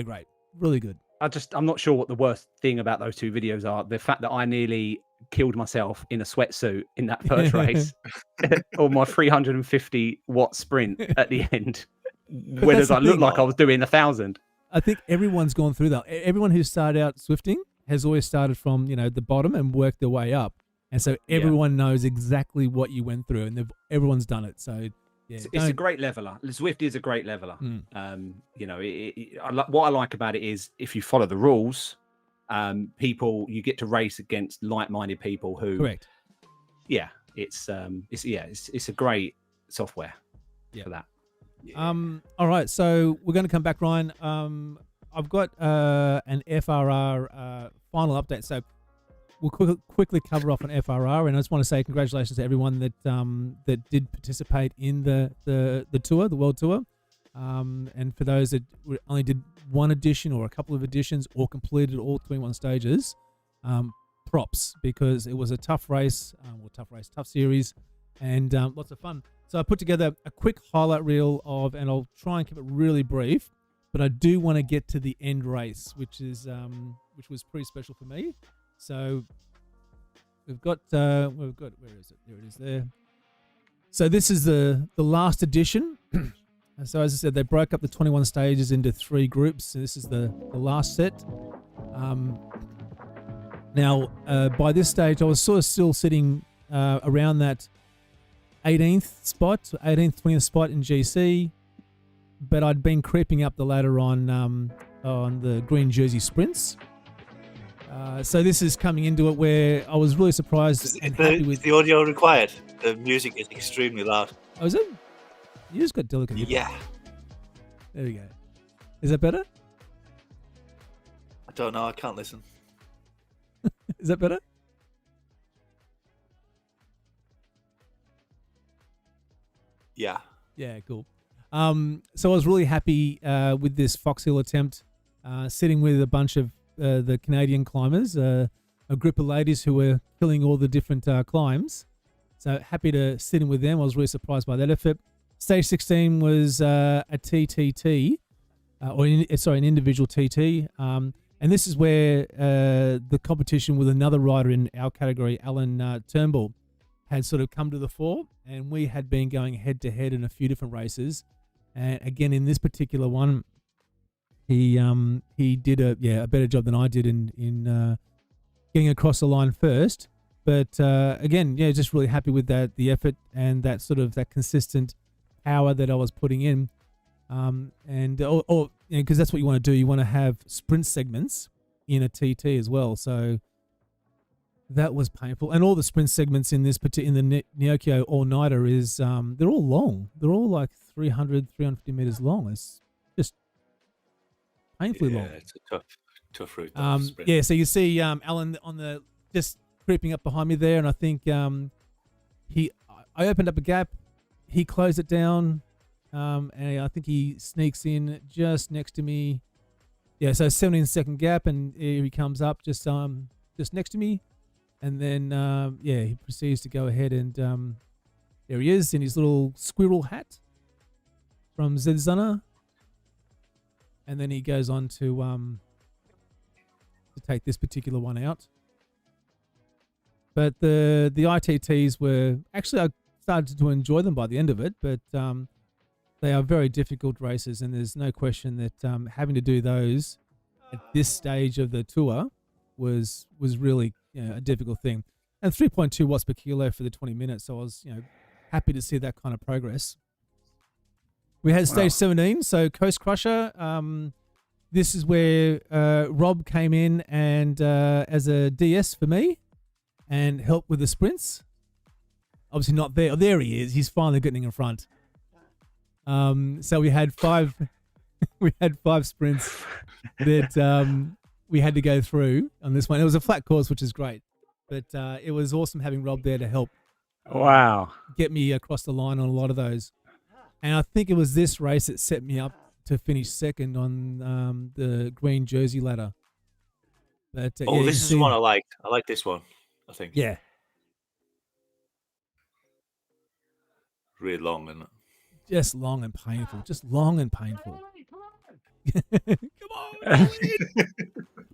great, really good. I'm not sure what the worst thing about those two videos are. The fact that I nearly killed myself in a sweatsuit in that first race, or my 350 watt sprint at the end. Whereas I looked like I was doing 1,000. I think everyone's gone through that. Everyone who started out Zwifting has always started from the bottom and worked their way up, and so everyone knows exactly what you went through, and everyone's done it. So yeah, it's a great leveler. Zwift is a great leveler. What I like about it is if you follow the rules, you get to race against like-minded people who. Correct. Yeah, it's a great software for that. All right, so we're going to come back, Ryan. I've got an FRR final update. So we'll quickly cover off an FRR, and I just want to say congratulations to everyone that did participate in the tour, the world tour. And for those that only did one edition or a couple of editions or completed all 21 stages, props, because it was a tough race, tough series, and lots of fun. So I put together a quick highlight reel and I'll try and keep it really brief, but I do want to get to the end race, which was pretty special for me. So we've got where is it? There it is there. So this is the last edition. So as I said, they broke up the 21 stages into 3 groups. So this is the last set. Now, by this stage, I was sort of still sitting around that 18th, 20th spot in GC, but I'd been creeping up the ladder on the green jersey sprints. So this is coming into it where I was really surprised and happy with the audio required. The music is extremely loud. Oh, is it? You just got delicate. Yeah. There we go. Is that better? I don't know. I can't listen. Is that better? Yeah. Yeah, cool. So I was really happy with this Fox Hill attempt, sitting with a bunch of the Canadian climbers, a group of ladies who were killing all the different climbs. So happy to sit in with them. I was really surprised by that effort. Stage 16 was a TTT, an individual TT. And this is where the competition with another rider in our category, Alan Turnbull, had sort of come to the fore. And we had been going head-to-head in a few different races. And again, in this particular one, he did a better job than I did in getting across the line first. But again, just really happy with the effort and that sort of that consistent power that I was putting in. Because that's what you want to do. You want to have sprint segments in a TT as well. So that was painful. And all the sprint segments in the Neokio all-nighter is they're all long. They're all like 300, 350 meters long. It's just painfully long. It's a tough route. Yeah, so you see Alan on the just creeping up behind me there, and I think I opened up a gap, he closed it down, and I think he sneaks in just next to me. Yeah, so 17-second gap, and here he comes up just next to me, and then he proceeds to go ahead and there he is in his little squirrel hat from ZRacing, and then he goes on to take this particular one out. But the ITTs were actually, I started to enjoy them by the end of it, but they are very difficult races, and there's no question that having to do those at this stage of the tour was really a difficult thing. And 3.2 watts per kilo for the 20 minutes, so I was happy to see that kind of progress. We had stage 17, so Coast Crusher. This is where Rob came in and as a DS for me and helped with the sprints. Obviously not there. Oh, there he is. He's finally getting in front. So we had five sprints that we had to go through on this one. It was a flat course, which is great. But it was awesome having Rob there to help get me across the line on a lot of those. And I think it was this race that set me up to finish second on the green jersey ladder. But, this is one I like. I like this one, I think. Yeah. Really long, isn't it? Just long and painful. Just long and painful. Come on.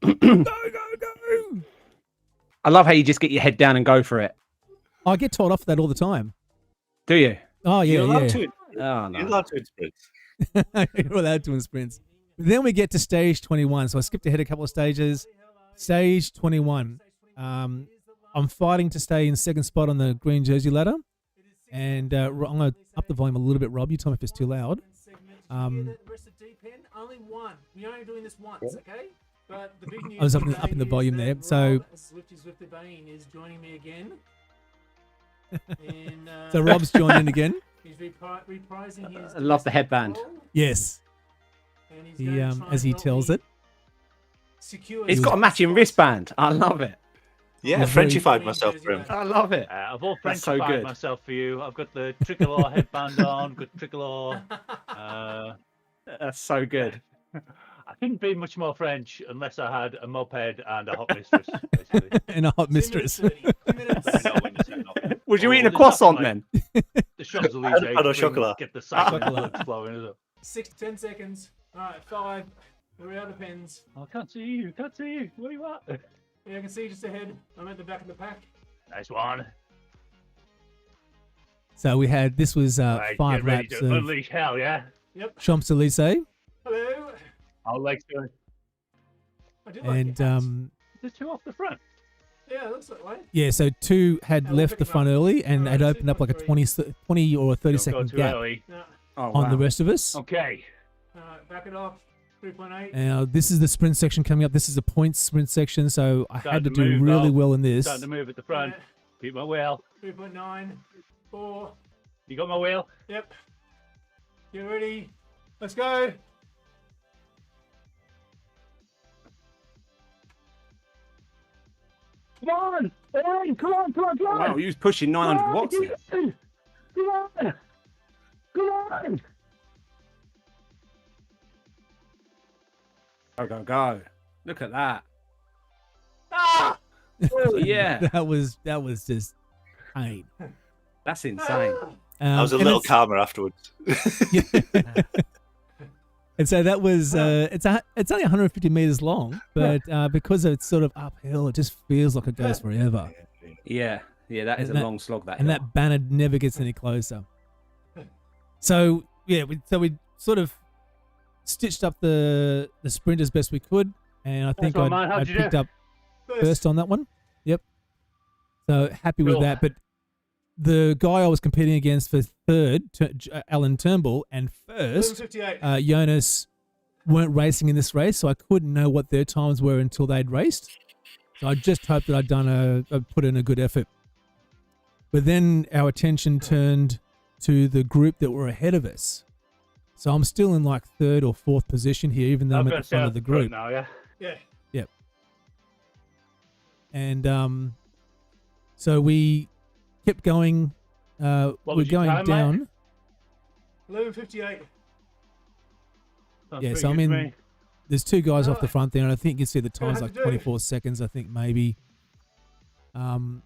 Go. I love how you just get your head down and go for it. I get told off for that all the time. Do you? Oh, yeah, You're allowed yeah. to. Oh, no. You're allowed to in sprints. You're allowed to in sprints. But then we get to stage 21. So I skipped ahead a couple of stages. Stage 21. I'm fighting to stay in second spot on the green jersey ladder. And I'm going to up the volume a little bit, Rob. You tell me if it's too loud. Only one. We're only doing this once, okay? But the big news I was up in the volume there. So Zwifty Bane is joining me again. So Rob's joined in again. He's reprising his. I love the headband. Yes. He as he tells it. It's got a matching wristband. I love it. Yeah, Frenchified myself for him. I love it. I've all That's so Frenchified good. myself for you. I've got the tricolor headband on, got tricolor. That's so good. I couldn't be much more French unless I had a moped and a hot mistress, basically. And a hot mistress. Was you eating a croissant then? The Champs-Élysées. Pâte au chocolat. Get the cycle flowing, is it? 6 to 10 seconds. All right, 5. We're out of pens. I can't see you. Can't see you. Where you at? Yeah, I can see just ahead. I'm at the back of the pack. Nice one. So we had, this was Right, 5 get ready laps to of unleash hell, yeah? Yep. Champs-Élysées. Hello. I'll like to. I do like And your hats. The two off the front. Yeah, it looks that way. yeah, so 2 had we'll left pick the them front up. early and Alright, had opened up like a 20 or 30 Don't go second too gap early. No. Oh, on the wow. rest of us. Okay. All right, back it off. 3.8. Now, this is the sprint section coming up. This is the points sprint section, so I had to Starting to do move really now. well in this. Starting to move at the front. Keep my wheel. 3.9. 4. You got my wheel? Yep. Get ready. Let's go. Come on! Hey, come on! Wow, you was pushing 900 watts. there. Come on! Come on! Go. Look at that. Ah! Oh, yeah. that was just pain. That's insane. I was a and little it's- calmer afterwards. And so that was it's only 150 meters long, but because it's sort of uphill, it just feels like it goes forever. Yeah, that is And a that- long slog. That And hill. that banner never gets any closer. So yeah, we sort of stitched up the sprint as best we could, and I think I picked up first on that one. Yep. So happy with that. But the guy I was competing against for third, Alan Turnbull, and first, Jonas, weren't racing in this race, so I couldn't know what their times were until they'd raced. So I just hoped that I'd put in a good effort. But then our attention turned to the group that were ahead of us. So I'm still in like third or fourth position here, even though I'm at the front of the group. Now, yeah. Yep. And so we kept going. We're going down. 11:58. Yeah, so I mean, there's two guys off the front there, and I think you can see the time's like 24 seconds, I think maybe. And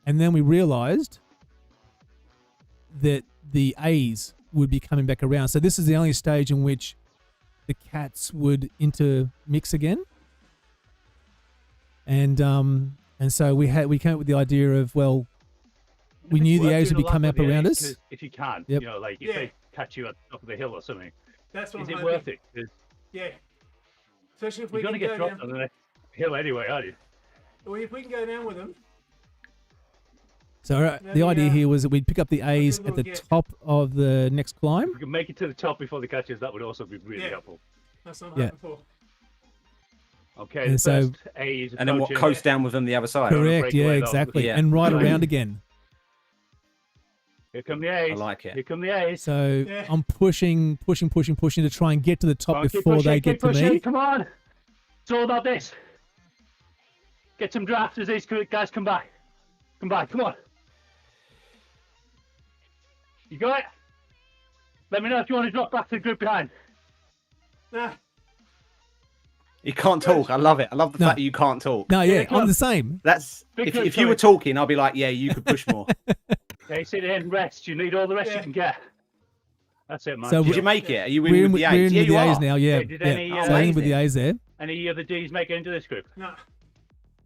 then we realised that the A's would be coming back around. So this is the only stage in which the cats would intermix again. And so we came up with the idea of, well, we knew the A's would be coming up around us. If you can, Yep. you know, like if they catch you at the top of the hill or something, That's what is I'm it hoping. worth it? 'Cause Yeah. Especially if we you're can going to get go dropped down. on the next hill anyway, aren't you? Well, if we can go down with them. So the idea here was that we'd pick up the A's at the top of the next climb. If we can make it to the top before the catches, that would also be really helpful. That's what I'm hoping for. Okay, And the so- first A is And then what, approaching. coast down with them the other side? Correct, break yeah, away, though. exactly. Yeah. And right Right. around again. Here come the A's. I like it. Here come the A's. So Yeah. I'm pushing to try and get to the top Come on, keep before pushing, they get keep to pushing. me. Come on. It's all about this. Get some drafts as these guys come back. Come back, come on. You got it? Let me know if you want to drop back to the group behind. Nah. You can't talk. I love it. I love the No. fact that you can't talk. No, Here yeah, they I'm come. the same. That's Big if group you were coming. talking, I'll be like, yeah, you could push more. Okay, sit in, rest. You need all the rest Yeah. you can get. That's it, man. So Did you make it? Are you in We're in with with, the we're A's? in Yeah, with you the A's are. now, yeah. Yeah, did yeah. any, So in with the amazing. A's there. Any other D's make it into this group? Nah.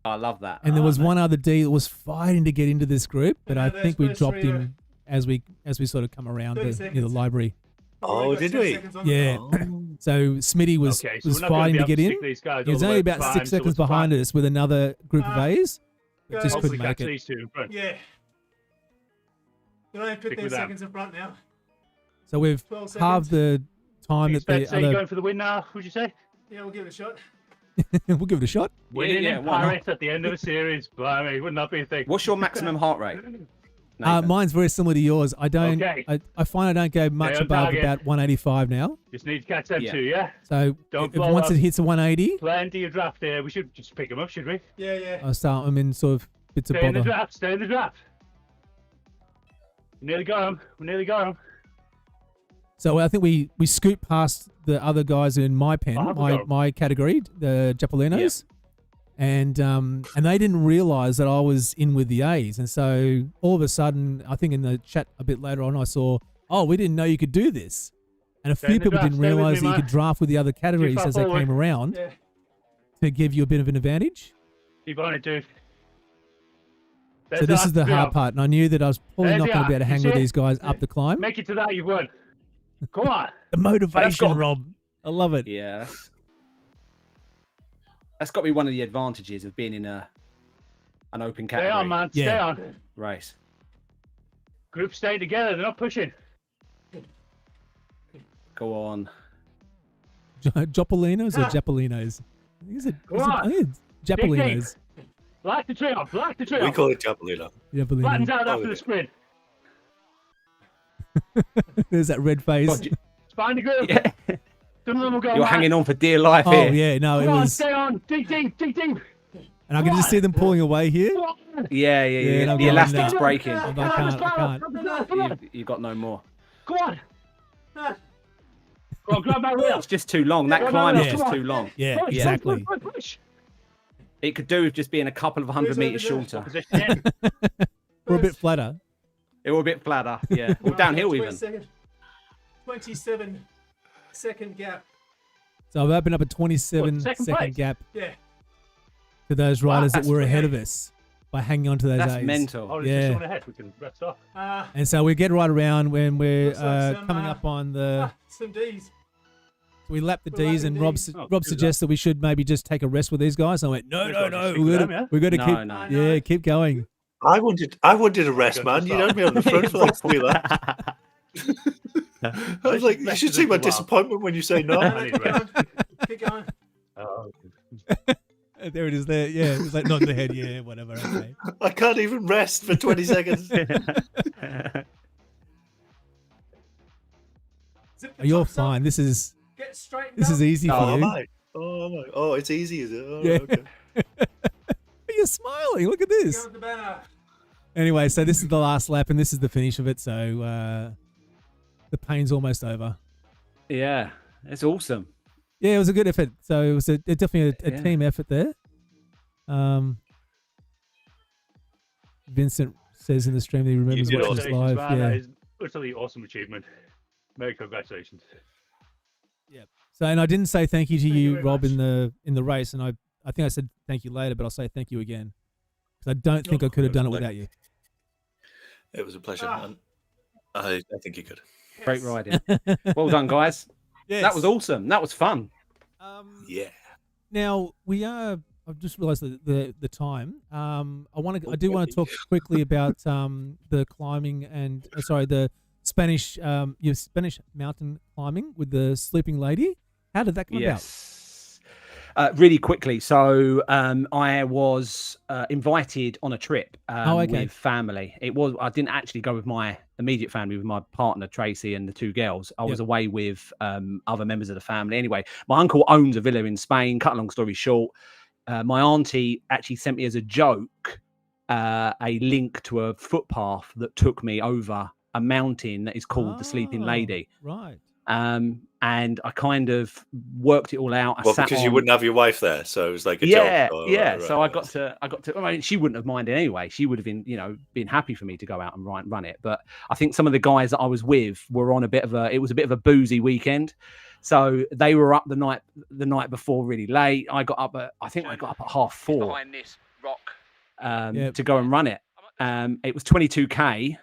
I love that. And there was man. one other D that was fighting to get into this group, but Yeah, I those think we first dropped three him as we sort of come around 30 near the seconds. library. Oh, did we? Yeah. So Smitty was Okay, so was we're not gonna fighting be to able get to in. stick these guys He all was the only way about behind, 6 so seconds it's fine. behind us with another group of A's, but guys, just Hopefully couldn't make catch it. these two in front. Yeah. They're only Stick 15 with them. seconds in front now. So we've 12 halved the time that Fair to the say you're other. going for the win now, would you say? Yeah, we'll give it a shot. We'll give it a shot. Winning yeah, in why not? Paris at the end of a series, blimey, wouldn't that be a thing? What's your maximum heart rate? Nathan? Mine's very similar to yours. I don't. Okay. I find I don't go much on above target. about 185 now. Just need to catch them Yeah. two, yeah? So Don't if blow once up. it hits a 180, Plenty of draft there. We should just pick them up, should we? Yeah, yeah. I'll start. I'm in sort of bits of Stay in the bother. draft, stay in the draft. We nearly got him. We nearly got him. So I think we scooped past the other guys in my pen, Oh, no. my category, the Japolinos, and they didn't realise that I was in with the A's, and so all of a sudden, I think in the chat a bit later on, I saw, oh, we didn't know you could do this, and a Stay few in the people draft, didn't stay with realise me, that you man. could draft with the other categories far as they forward. came around Yeah. to give you a bit of an advantage. Keep on it, dude. So this is the hard part, and I knew that I was probably There's not the going to be able to arc. hang You with see it? these guys up the climb. Make it to that, you've won. Come on. The motivation, got- Rob. I love it. Yeah. That's got to be one of the advantages of being in an open Stay category on, man. Stay Yeah. on. race. Group stay together. They're not pushing. Go on. Jopolinos or Japolinos? Come on. I think it's Japolinos. Like the Triumphe. Like the We Triumphe. call it Japolino. Japolinos. Flattens out Oh, after yeah. the sprint. There's that red face. God, you- Find the group. yeah. Some of them will go. You're mad. hanging on for dear life Oh here. yeah, no, it Come on, was, stay on. Dig deep. Dig deep. and I can just see them pulling away here. Come on. Yeah, Yeah, no, the go on elastic's now. breaking. I can't. Come on. You got no more. Come on. Go on, grab my wheel. It's just too long. That Yeah, climb is yeah. just too long. Yeah, Push, exactly. push, push, push. It could do with just being a couple of 100 meters Who's over shorter. Position in. We're a bit flatter. It will a bit flatter. Yeah. Or downhill even. 27-second gap. So I've opened up a 27 What, second second place? gap Yeah. to those riders that that's were ahead of great. us. by hanging on to those That's A's. mental. Oh, Yeah. just on ahead. We can rest off. And so we get right around when we're Looks like some, coming up on the. some D's. We lap the We're D's, and lapping Rob, Ds. Rob suggests that we should maybe just take a rest with these guys. And I went, no, We've got to stick we're with gonna, them, yeah? we're gonna No, keep, no. yeah, keep going. I wanted a rest, man. You had me on the front for like 3 laps. I was like, you should see my disappointment when you say no. Keep going. Oh, There it is. There, yeah. It was like nodding the head. Yeah, whatever. Okay. I can't even rest for 20 seconds. Oh, you're fine. This is Get straightened this up. is easy for Oh, you. am I? Oh, it's easy, is it? Oh, Yeah. okay. You're smiling. Look at Go this. with the banner. Anyway, so this is the last lap, and this is the finish of it. So the pain's almost over. Yeah, it's awesome. Yeah, it was a good effort. So it was definitely a Yeah. team effort there. Vincent says in the stream that he remembers did watching this congratulations, live. man. Yeah. That is utterly awesome achievement. Many congratulations. So, and I didn't say thank you to Thank you you, very Rob, much. in the race, and I think I said thank you later, but I'll say thank you again because I don't think I could have done it without you. It was a pleasure, man. I think you could. Great riding. Well done, guys. Yes. That was awesome. That was fun. Yeah. Now we are. I've just realised the time. I do want to talk quickly about the climbing and the Spanish your Spanish mountain climbing with the sleeping lady. How did that come about? Really quickly. So I was invited on a trip with family. I didn't actually go with my immediate family, with my partner Tracy and the 2 girls. I was away with other members of the family. Anyway, my uncle owns a villa in Spain. Cut a long story short, my auntie actually sent me as a joke a link to a footpath that took me over a mountain that is called the Sleeping Lady. Right. And I kind of worked it all out. Because you wouldn't have your wife there, so it was like a joke. joke. Right. So I got to. I mean, she wouldn't have minded anyway. She would have been, been happy for me to go out and run it. But I think some of the guys that I was with were on it was a bit of a boozy weekend. So they were up the night before really late. I got up at 4:30 behind this rock to go and run it. It was 22k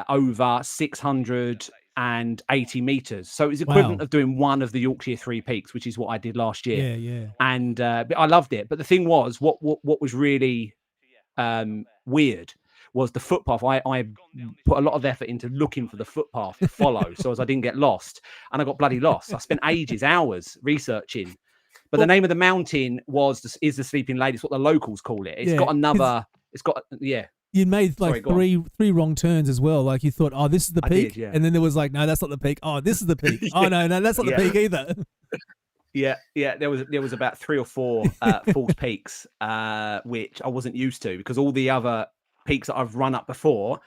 over 680 meters. So it was equivalent of doing one of the Yorkshire 3 Peaks, which is what I did last year. Yeah. And but I loved it. But the thing was, what was really weird was the footpath. I put a lot of effort into looking for the footpath to follow, so as I didn't get lost. And I got bloody lost. I spent hours researching. But the name of the mountain is the Sleeping Lady. It's what the locals call it. It's got another. It's got You made like three wrong turns as well. Like you thought, oh, this is the peak, and then there was like, no, that's not the peak. Oh, this is the peak. Oh no, that's not the peak either. Yeah. There was about 3 or 4 false peaks, which I wasn't used to because all the other peaks that I've run up before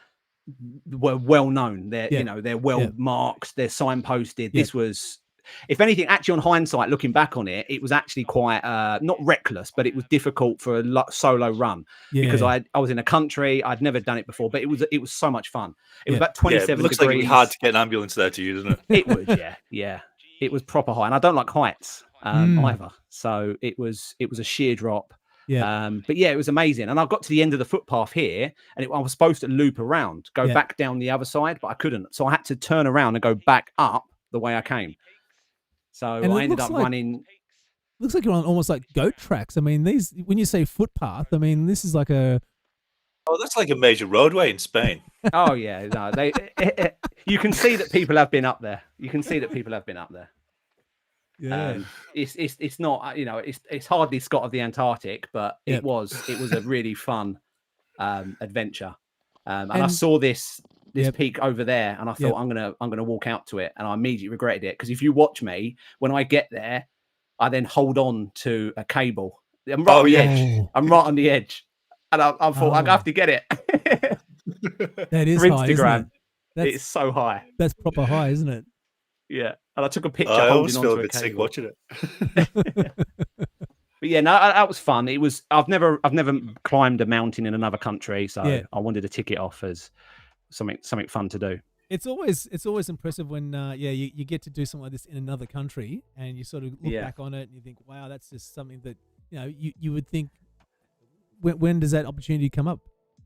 were well known. They're they're well marked. They're signposted. This was, if anything, actually on hindsight, looking back on it, it was actually quite not reckless, but it was difficult for a solo run because I was in a country, I'd never done it before, but it was so much fun. It was about 27 it looks degrees. like it'd be hard to get an ambulance there to you, doesn't it? It would, yeah. It was proper high, and I don't like heights either, so it was a sheer drop. But yeah, it was amazing. And I got to the end of the footpath here, and I was supposed to loop around, go back down the other side, but I couldn't. So I had to turn around and go back up the way I came. So I ended up running. Looks like you're on almost like goat tracks. I mean, when you say footpath, I mean, this is like a. Oh, that's like a major roadway in Spain. Oh yeah, no, you can see that people have been up there. Yeah, it's not, it's hardly Scott of the Antarctic, but it was a really fun adventure. And I saw this peak over there, and I thought I'm gonna walk out to it, and I immediately regretted it because if you watch me, when I get there, I then hold on to a cable. I'm right on the edge. I'm right on the edge, and I thought I have to get it. That is for high, Instagram. Isn't it? It's so high. That's proper high, isn't it? Yeah, and I took a picture. I always holding feel onto a bit sick cable. watching it. But yeah, no, that was fun. It was. I've never climbed a mountain in another country, so I wanted to tick it off as something fun to do. It's always impressive when you get to do something like this in another country, and you sort of look back on it and you think, wow, that's just something that you would think when does that opportunity come up?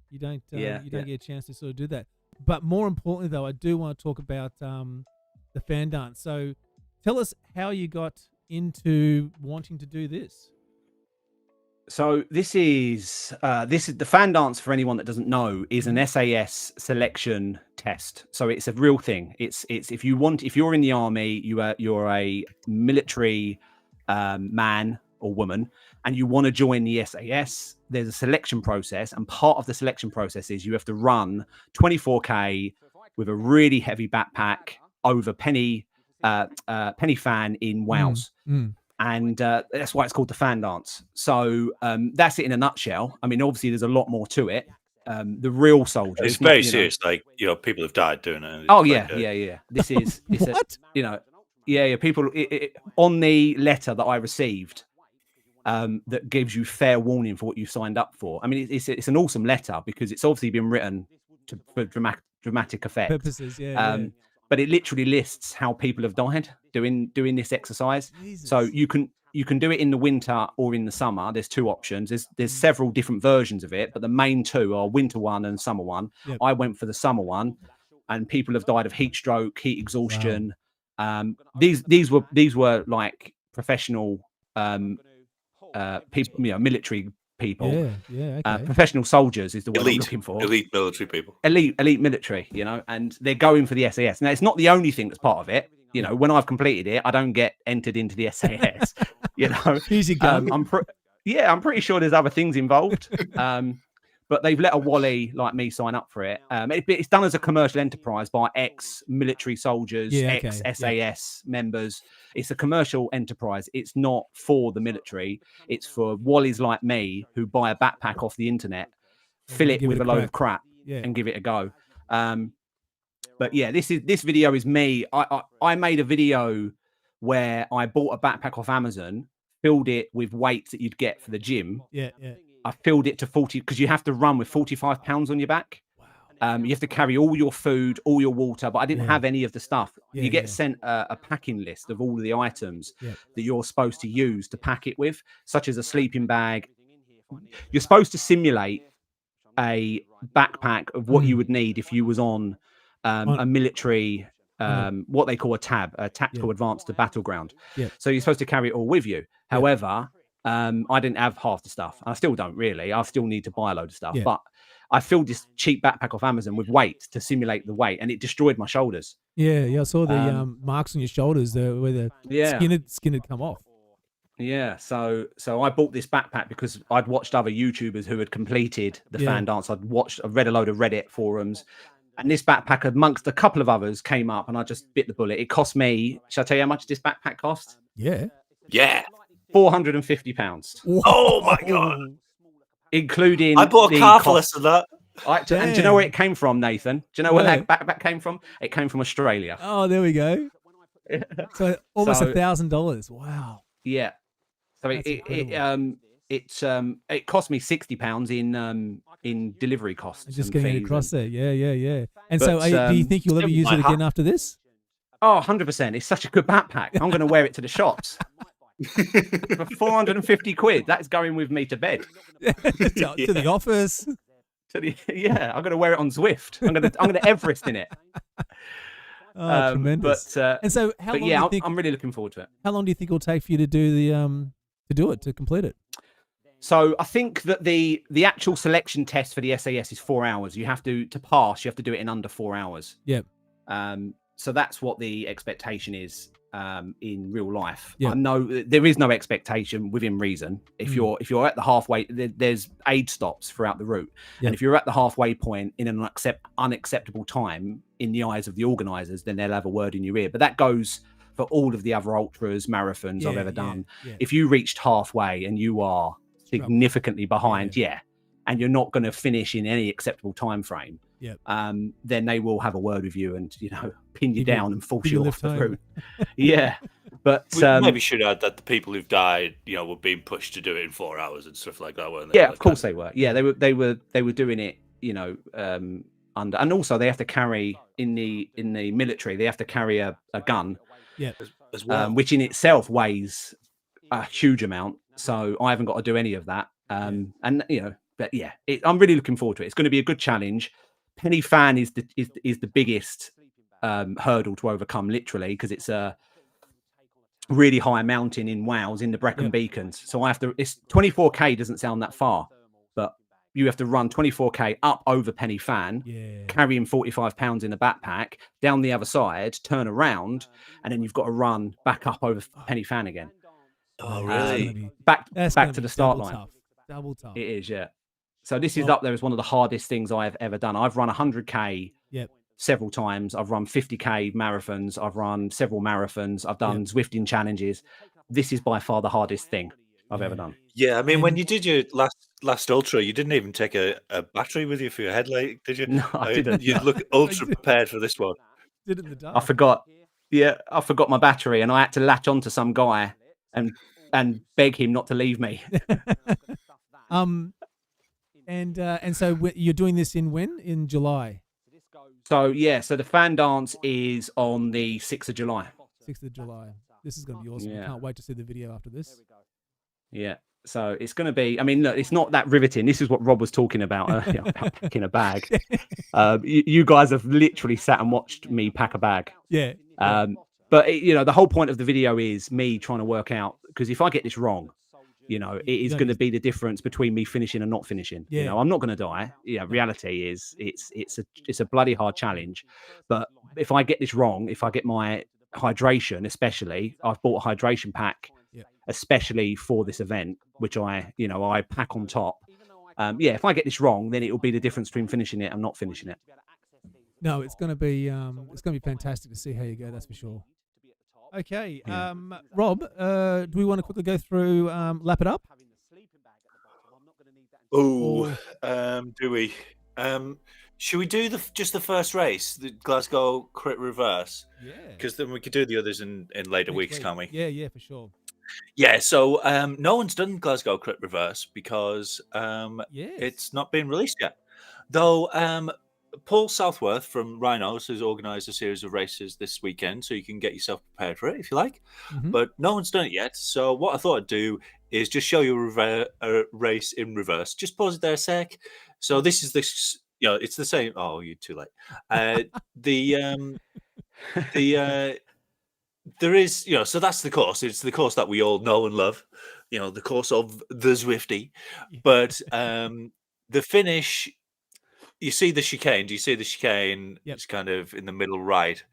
You don't get a chance to sort of do that. But more importantly, though, I do want to talk about the fan dance. So tell us how you got into wanting to do this. So this is the fan dance, for anyone that doesn't know, is an SAS selection test. So it's a real thing. It's if you're in the army, you're a military man or woman, and you want to join the SAS, there's a selection process, and part of the selection process is you have to run 24K with a really heavy backpack over Penny Fan in Wales. And that's why it's called the fan dance. So that's it in a nutshell. I mean, obviously, there's a lot more to it. The real soldiers. It's very serious. Like, people have died doing it. Oh, yeah. This is, What? People on the letter that I received that gives you fair warning for what you signed up for. I mean, it's an awesome letter because it's obviously been written for dramatic effect. Purposes, But it literally lists how people have died doing this exercise. Jesus. So you can do it in the winter or in the summer. There's two options. There's several different versions of it, but the main two are winter one and summer one. Yep. I went for the summer one, and people have died of heat stroke, heat exhaustion. Wow. These were like professional people, military people. Okay. Professional soldiers is the word I'm Elite, looking for. elite military people. Elite military, and they're going for the SAS. Now, it's not the only thing that's part of it. When I've completed it, I don't get entered into the SAS. Easy go. I'm pretty sure there's other things involved. But they've let a wally like me sign up for it. It's done as a commercial enterprise by ex-military soldiers, ex-SAS members. It's a commercial enterprise. It's not for the military. It's for wallies like me who buy a backpack off the internet, fill it with a load of crap, and give it a go. But yeah, this video is me. I made a video where I bought a backpack off Amazon, filled it with weights that you'd get for the gym. I filled it to 40 because you have to run with 45 pounds on your back. Wow. You have to carry all your food, all your water, but I didn't have any of the stuff. You get sent a packing list of all of the items that you're supposed to use to pack it with, such as a sleeping bag. You're supposed to simulate a backpack of what you would need if you was on a military, what they call a TAB, a tactical advanced battleground. So you're supposed to carry it all with you. However, I didn't have half the stuff. I still don't really. I still need to buy a load of stuff. But I filled this cheap backpack off Amazon with weight to simulate the weight, and it destroyed my shoulders. I saw the marks on your shoulders where the skin had come off. So I bought this backpack because I'd watched other YouTubers who had completed the fan dance. I'd read a load of Reddit forums, and this backpack, amongst a couple of others, came up, and I just bit the bullet. It cost me. Shall I tell you how much this backpack cost? Yeah. £450. Oh my god! Including I bought a car for less than that. And do you know where it came from, Nathan? Do you know where that backpack came from? It came from Australia. Oh, there we go. So almost $1,000. Wow. Yeah. So it cost me £60 in delivery costs. And just getting it across there. Yeah. And so, do you think you'll ever use it again after this? Oh, 100%. It's such a good backpack. I'm going to wear it to the shops. For 450 quid, that's going with me to bed. To the office. I'm going to wear it on Zwift. I'm going to Everest in it. Oh, tremendous! And so, how long? Do you think, I'm really looking forward to it. How long do you think it'll take for you to do to complete it? So I think that the actual selection test for the SAS is 4 hours. You have to pass. You have to do it in under 4 hours. Yep. So that's what the expectation is in real life. Yep. I know there is no expectation within reason. If you're at the halfway, there's aid stops throughout the route, and if you're at the halfway point in an unacceptable time in the eyes of the organisers, then they'll have a word in your ear. But that goes for all of the other ultras, marathons I've ever done. If you reached halfway and you are significantly behind, and you're not going to finish in any acceptable time frame, then they will have a word with you and pin you down and force you off the route. But we maybe should add that the people who've died, were being pushed to do it in 4 hours and stuff like that, weren't they? Yeah, of course they were. Yeah, they were doing it, under, and also they have to carry in the military, they have to carry a gun, as well, which in itself weighs a huge amount. So I haven't got to do any of that. And but yeah, I'm really looking forward to it. It's going to be a good challenge. Penny Fan is the biggest hurdle to overcome, literally, because it's a really high mountain in Wales in the Brecon Beacons. So it's 24k doesn't sound that far, but you have to run 24k up over Penny Fan, carrying 45 pounds in a backpack, down the other side, turn around, and then you've got to run back up over Penny Fan again. Oh, really? Back to the start line. Double tough. It is, yeah. So this is up there as one of the hardest things I have ever done. I've run 100k several times. I've run 50k marathons. I've run several marathons. I've done Zwifting challenges. This is by far the hardest thing I've ever done. Yeah, I mean, when you did your last ultra, you didn't even take a battery with you for your headlight, did you? No, I didn't. You look ultra prepared for this one. Did it in the dark. I forgot. Yeah, I forgot my battery, and I had to latch on to some guy and beg him not to leave me. And so you're doing this in July? So yeah, so the fan dance is on the 6th of July. 6th of July. This is going to be awesome. I can't wait to see the video after this. Yeah. So it's going to be, I mean, look, it's not that riveting. This is what Rob was talking about, about packing a bag. You guys have literally sat and watched me pack a bag. Yeah. But, the whole point of the video is me trying to work out, because if I get this wrong, it is going to be the difference between me finishing and not finishing. Yeah. I'm not going to die. Reality is it's a bloody hard challenge. But if I get this wrong, if I get my hydration, especially, I've bought a hydration pack, especially for this event, which I pack on top. If I get this wrong, then it will be the difference between finishing it and not finishing it. No, it's going to be fantastic to see how you go. That's for sure. Okay, Rob, do we want to quickly go through lap it up? Oh, do we? Should we do just the first race, the Glasgow Reverse? Yeah. Because then we could do the others in later weeks, can't we? Yeah, for sure. Yeah, so no one's done Glasgow Reverse because it's not been released yet. Though Paul Southworth from Rhinos has organised a series of races this weekend, so you can get yourself prepared for it if you like. Mm-hmm. But no one's done it yet. So what I thought I'd do is just show you a race in reverse. Just pause it there a sec. So this is this. It's the same. Oh, you're too late. There is, so that's the course. It's the course that we all know and love. The course of the Zwifty. But the finish. You see the chicane. Do you see the chicane? Yep. It's kind of in the middle right.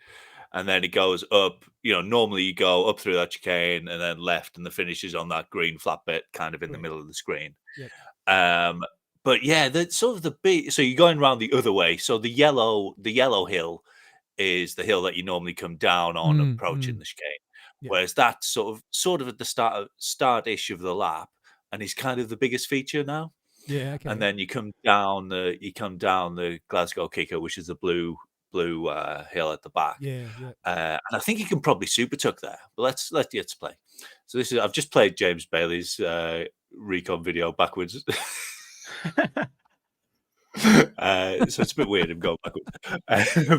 And then it goes up. Normally you go up through that chicane and then left, and the finish is on that green flat bit kind of in the middle of the screen. Yep. But yeah, that's sort of the big. So you're going around the other way. So the yellow hill is the hill that you normally come down on approaching the chicane. Yep. Whereas that's sort of at the start-ish of the lap, and is kind of the biggest feature now. Yeah, okay. And then you come down the Glasgow Kicker, which is the blue hill at the back. Yeah. And I think you can probably super tuck there. But let's play. So I've just played James Bailey's recon video backwards. So it's a bit weird him going backwards.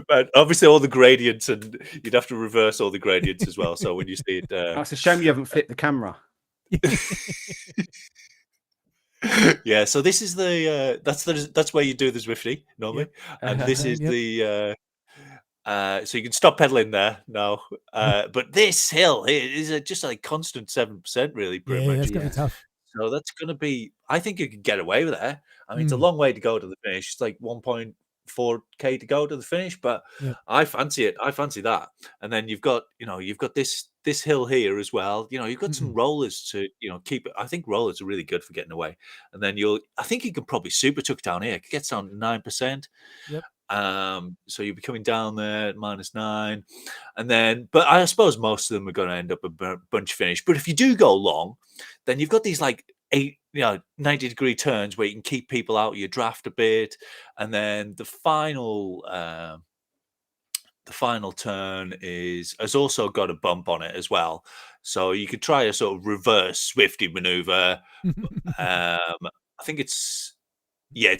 But obviously all the gradients, and you'd have to reverse all the gradients as well. So when you see it, it's a shame you haven't flipped the camera. Yeah, so this is that's where you do the Zwifty normally, and this is the so you can stop pedaling there now. But this hill is just like constant 7%, really. Pretty much. That's gonna be tough. So that's gonna be. I think you can get away with it. I mean, it's a long way to go to the finish. It's like 1.4k to go to the finish, but I fancy it. I fancy that. And then you've got this hill here as well. You've got some rollers to keep it. I think rollers are really good for getting away. And then I think you can probably super tuck down here. It gets down to 9%. Yep. So you'll be coming down there at -9, and then, but I suppose most of them are going to end up a bunch finish. But if you do go long, then you've got these like 90-degree turns where you can keep people out of your draft a bit, and then the final turn has also got a bump on it as well. So you could try a sort of reverse Swifty maneuver. I think it's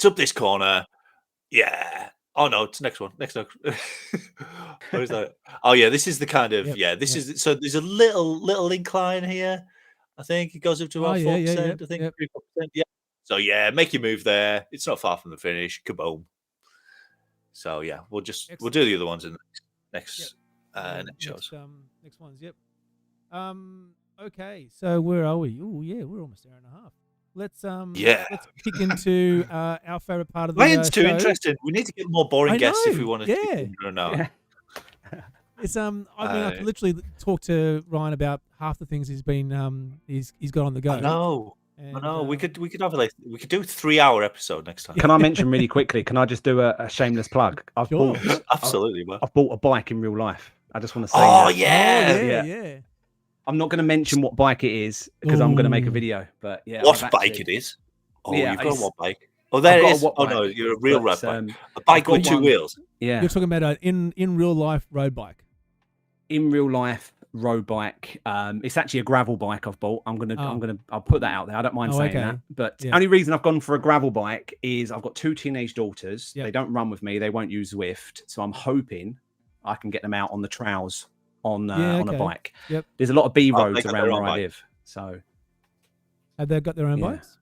up this corner. Yeah. Oh no, it's next one. What is that? Oh yeah, this is the kind of this is so there's a little incline here. I think it goes up to about 4%. I think 3%. Yeah. So yeah, make your move there. It's not far from the finish. Kaboom. So yeah, we'll do the other ones in the next shows. Next ones. Yep. Okay, so where are we? Oh yeah, we're almost an hour and a half. Let's kick into our favorite part of the Ryan's too show. interesting. We need to get more boring guests if we want to. Yeah. It's I mean, I can literally talk to Ryan about half the things he's been he's got on the go. I know. We could have we could do a 3-hour episode next time. Can I mention really quickly? Can I just do a shameless plug? I've bought a bike in real life. I just want to say. Oh that. yeah. I'm not going to mention what bike it is because I'm going to make a video. But yeah, what bike it is? Oh, yeah, you've got what bike? Oh, there it is. Oh no, you're a real road bike. A bike with 2 wheels. Yeah, you're talking about in real life road bike. In real life road bike. It's actually a gravel bike I've bought. I'll put that out there. I don't mind saying that. But the only reason I've gone for a gravel bike is I've got 2 teenage daughters. Yep. They don't run with me. They won't use Zwift. So I'm hoping I can get them out on the trails on a bike. Yep. There's a lot of B roads around where I live. So have they got their own bikes?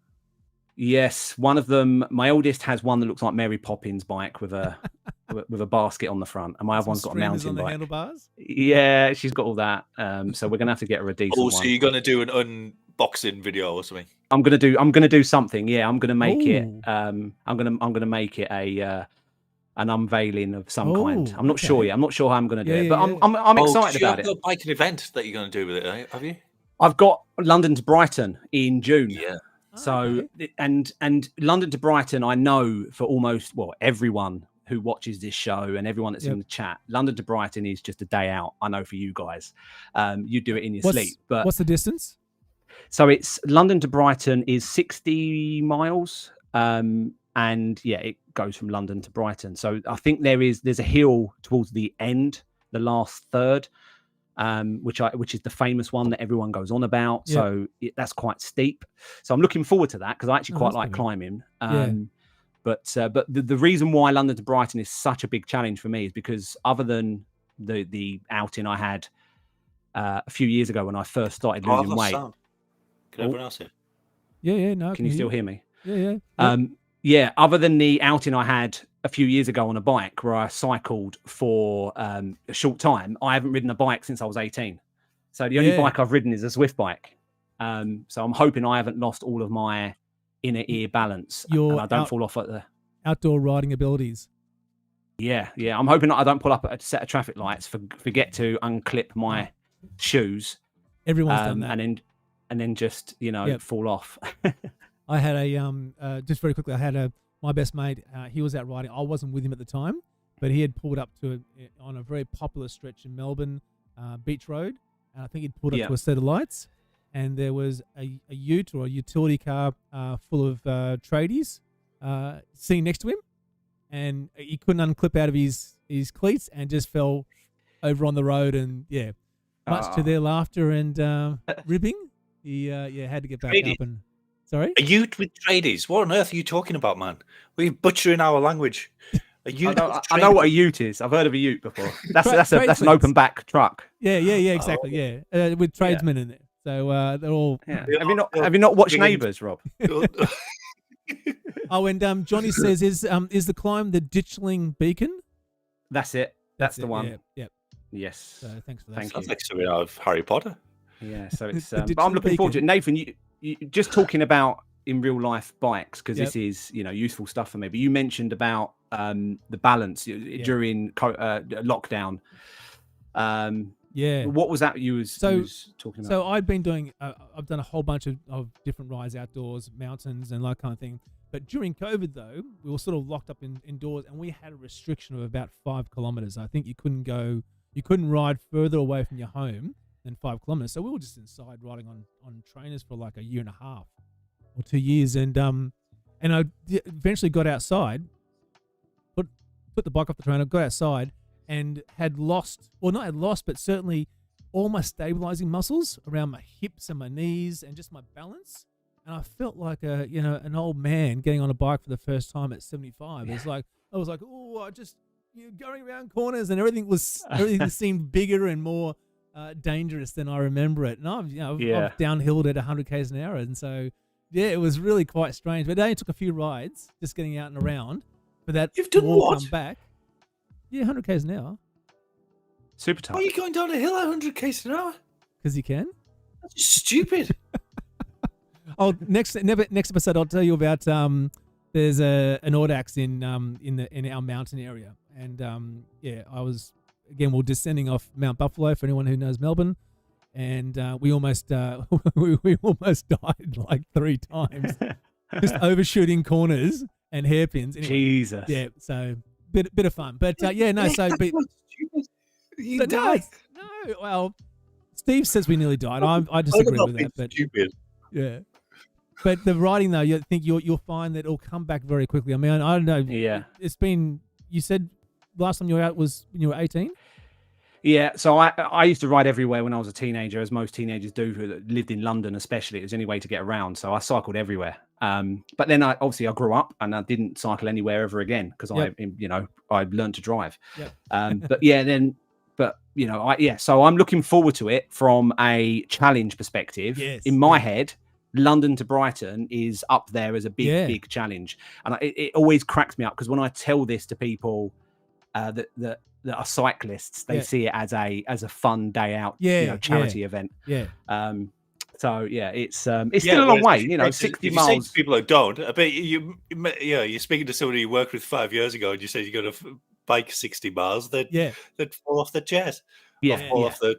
Yes, one of them. My oldest has one that looks like Mary Poppins bike with a with a basket on the front, and my other one's got a mountain bike. Handlebars? Yeah, she's got all that. So we're gonna have to get her a decent one. So you're gonna do an unboxing video or something? I'm gonna do something. Yeah, I'm gonna make it. I'm gonna make it an unveiling of some kind. I'm not sure yet. I'm not sure how I'm gonna do it, but I'm excited about it. You've got a biking event that you're gonna do with it, have you? I've got London to Brighton in June. Yeah. So and London to Brighton, I know for almost everyone who watches this show and everyone that's in the chat, London to Brighton is just a day out. I know for you guys, you do it in your sleep. But what's the distance? So it's London to Brighton is 60 miles, and it goes from London to Brighton. So I think there's a hill towards the end, the last third. Which is the famous one that everyone goes on about. Yeah. So that's quite steep. So I'm looking forward to that because I actually quite like climbing. But the reason why London to Brighton is such a big challenge for me is because other than the outing I had a few years ago when I first started losing weight. Can everyone else hear? Yeah. No. Can you still hear me? Yeah. Other than the outing I had a few years ago on a bike where I cycled for a short time, I haven't ridden a bike since I was 18. So the only bike I've ridden is a Zwift bike. So I'm hoping I haven't lost all of my inner ear balance and I don't fall off at the outdoor riding abilities. Yeah. I'm hoping that I don't pull up at a set of traffic lights, forget to unclip my shoes. Everyone's done that. And then just, fall off. I had just very quickly, my best mate, he was out riding. I wasn't with him at the time, but he had pulled up on a very popular stretch in Melbourne, Beach Road. And I think he'd pulled up to a set of lights, and there was a ute or a utility car full of tradies sitting next to him, and he couldn't unclip out of his cleats and just fell over on the road. And much to their laughter and ribbing, he had to get back up and. Sorry? A ute with tradies? What on earth are you talking about, man? We're butchering our language. A ute I know what a ute is. I've heard of a ute before. That's an open back truck. Yeah, exactly. Yeah, with tradesmen in it. So they're all. Yeah. Have you not watched Neighbours, Rob? And Johnny says, is the climb the Ditchling Beacon? That's it. That's the one. Yeah. Yes. So thanks for that. Thank you. Sounds like something out of Harry Potter. Yeah. So it's. But I'm looking forward to it, Nathan. You just talking about in real life bikes because this is useful stuff for me. But you mentioned about the balance during lockdown. What was that you was talking about? So I've been doing. I've done a whole bunch of different rides outdoors, mountains, and that kind of thing. But during COVID, though, we were sort of locked up indoors, and we had a restriction of about 5 kilometers. I think you couldn't ride further away from your home than 5 kilometers. So we were just inside riding on trainers for like a year and a half or 2 years. And I eventually got outside, put the bike off the trainer, got outside and but certainly all my stabilizing muscles around my hips and my knees and just my balance. And I felt like an old man getting on a bike for the first time at 75. It's like, I was like, I just going around corners and everything seemed bigger and more dangerous than I remember it. And I've downhilled at 100 k's an hour, and so Yeah, it was really quite strange. But it only took a few rides, just getting out and around. For that You've done wall what? come back. Yeah, 100 k's an hour. Super Why are you going down a hill at 100 k's an hour? Because you can. That's just stupid. Oh, next episode I'll tell you about there's an Audax in our mountain area, and we're descending off Mount Buffalo for anyone who knows Melbourne, and we almost we almost died like 3 times, just overshooting corners and hairpins. Anyway, Jesus. Yeah, so bit of fun, but yeah, no, so but, You but died. no, well, Steve says we nearly died. I disagree with that, but stupid. yeah. But the riding though, you think you'll find that it'll come back very quickly. I mean, I don't know. Yeah. It's been. You said last time you were out was when you were 18. Yeah, so I used to ride everywhere when I was a teenager, as most teenagers do who lived in London, especially. It was the only way to get around, so I cycled everywhere. But then I grew up and I didn't cycle anywhere ever again because I learned to drive. Yep. So I'm looking forward to it from a challenge perspective. Yes. In my head, London to Brighton is up there as a big challenge, and it always cracks me up because when I tell this to people that are cyclists, they see it as a fun day out, charity event. Yeah. So yeah, it's still a long way, 60 miles. You say to people who don't, I bet you're speaking to somebody you worked with 5 years ago, and you said you're going to bike 60 miles. They'd fall off the chairs. Yeah, fall off the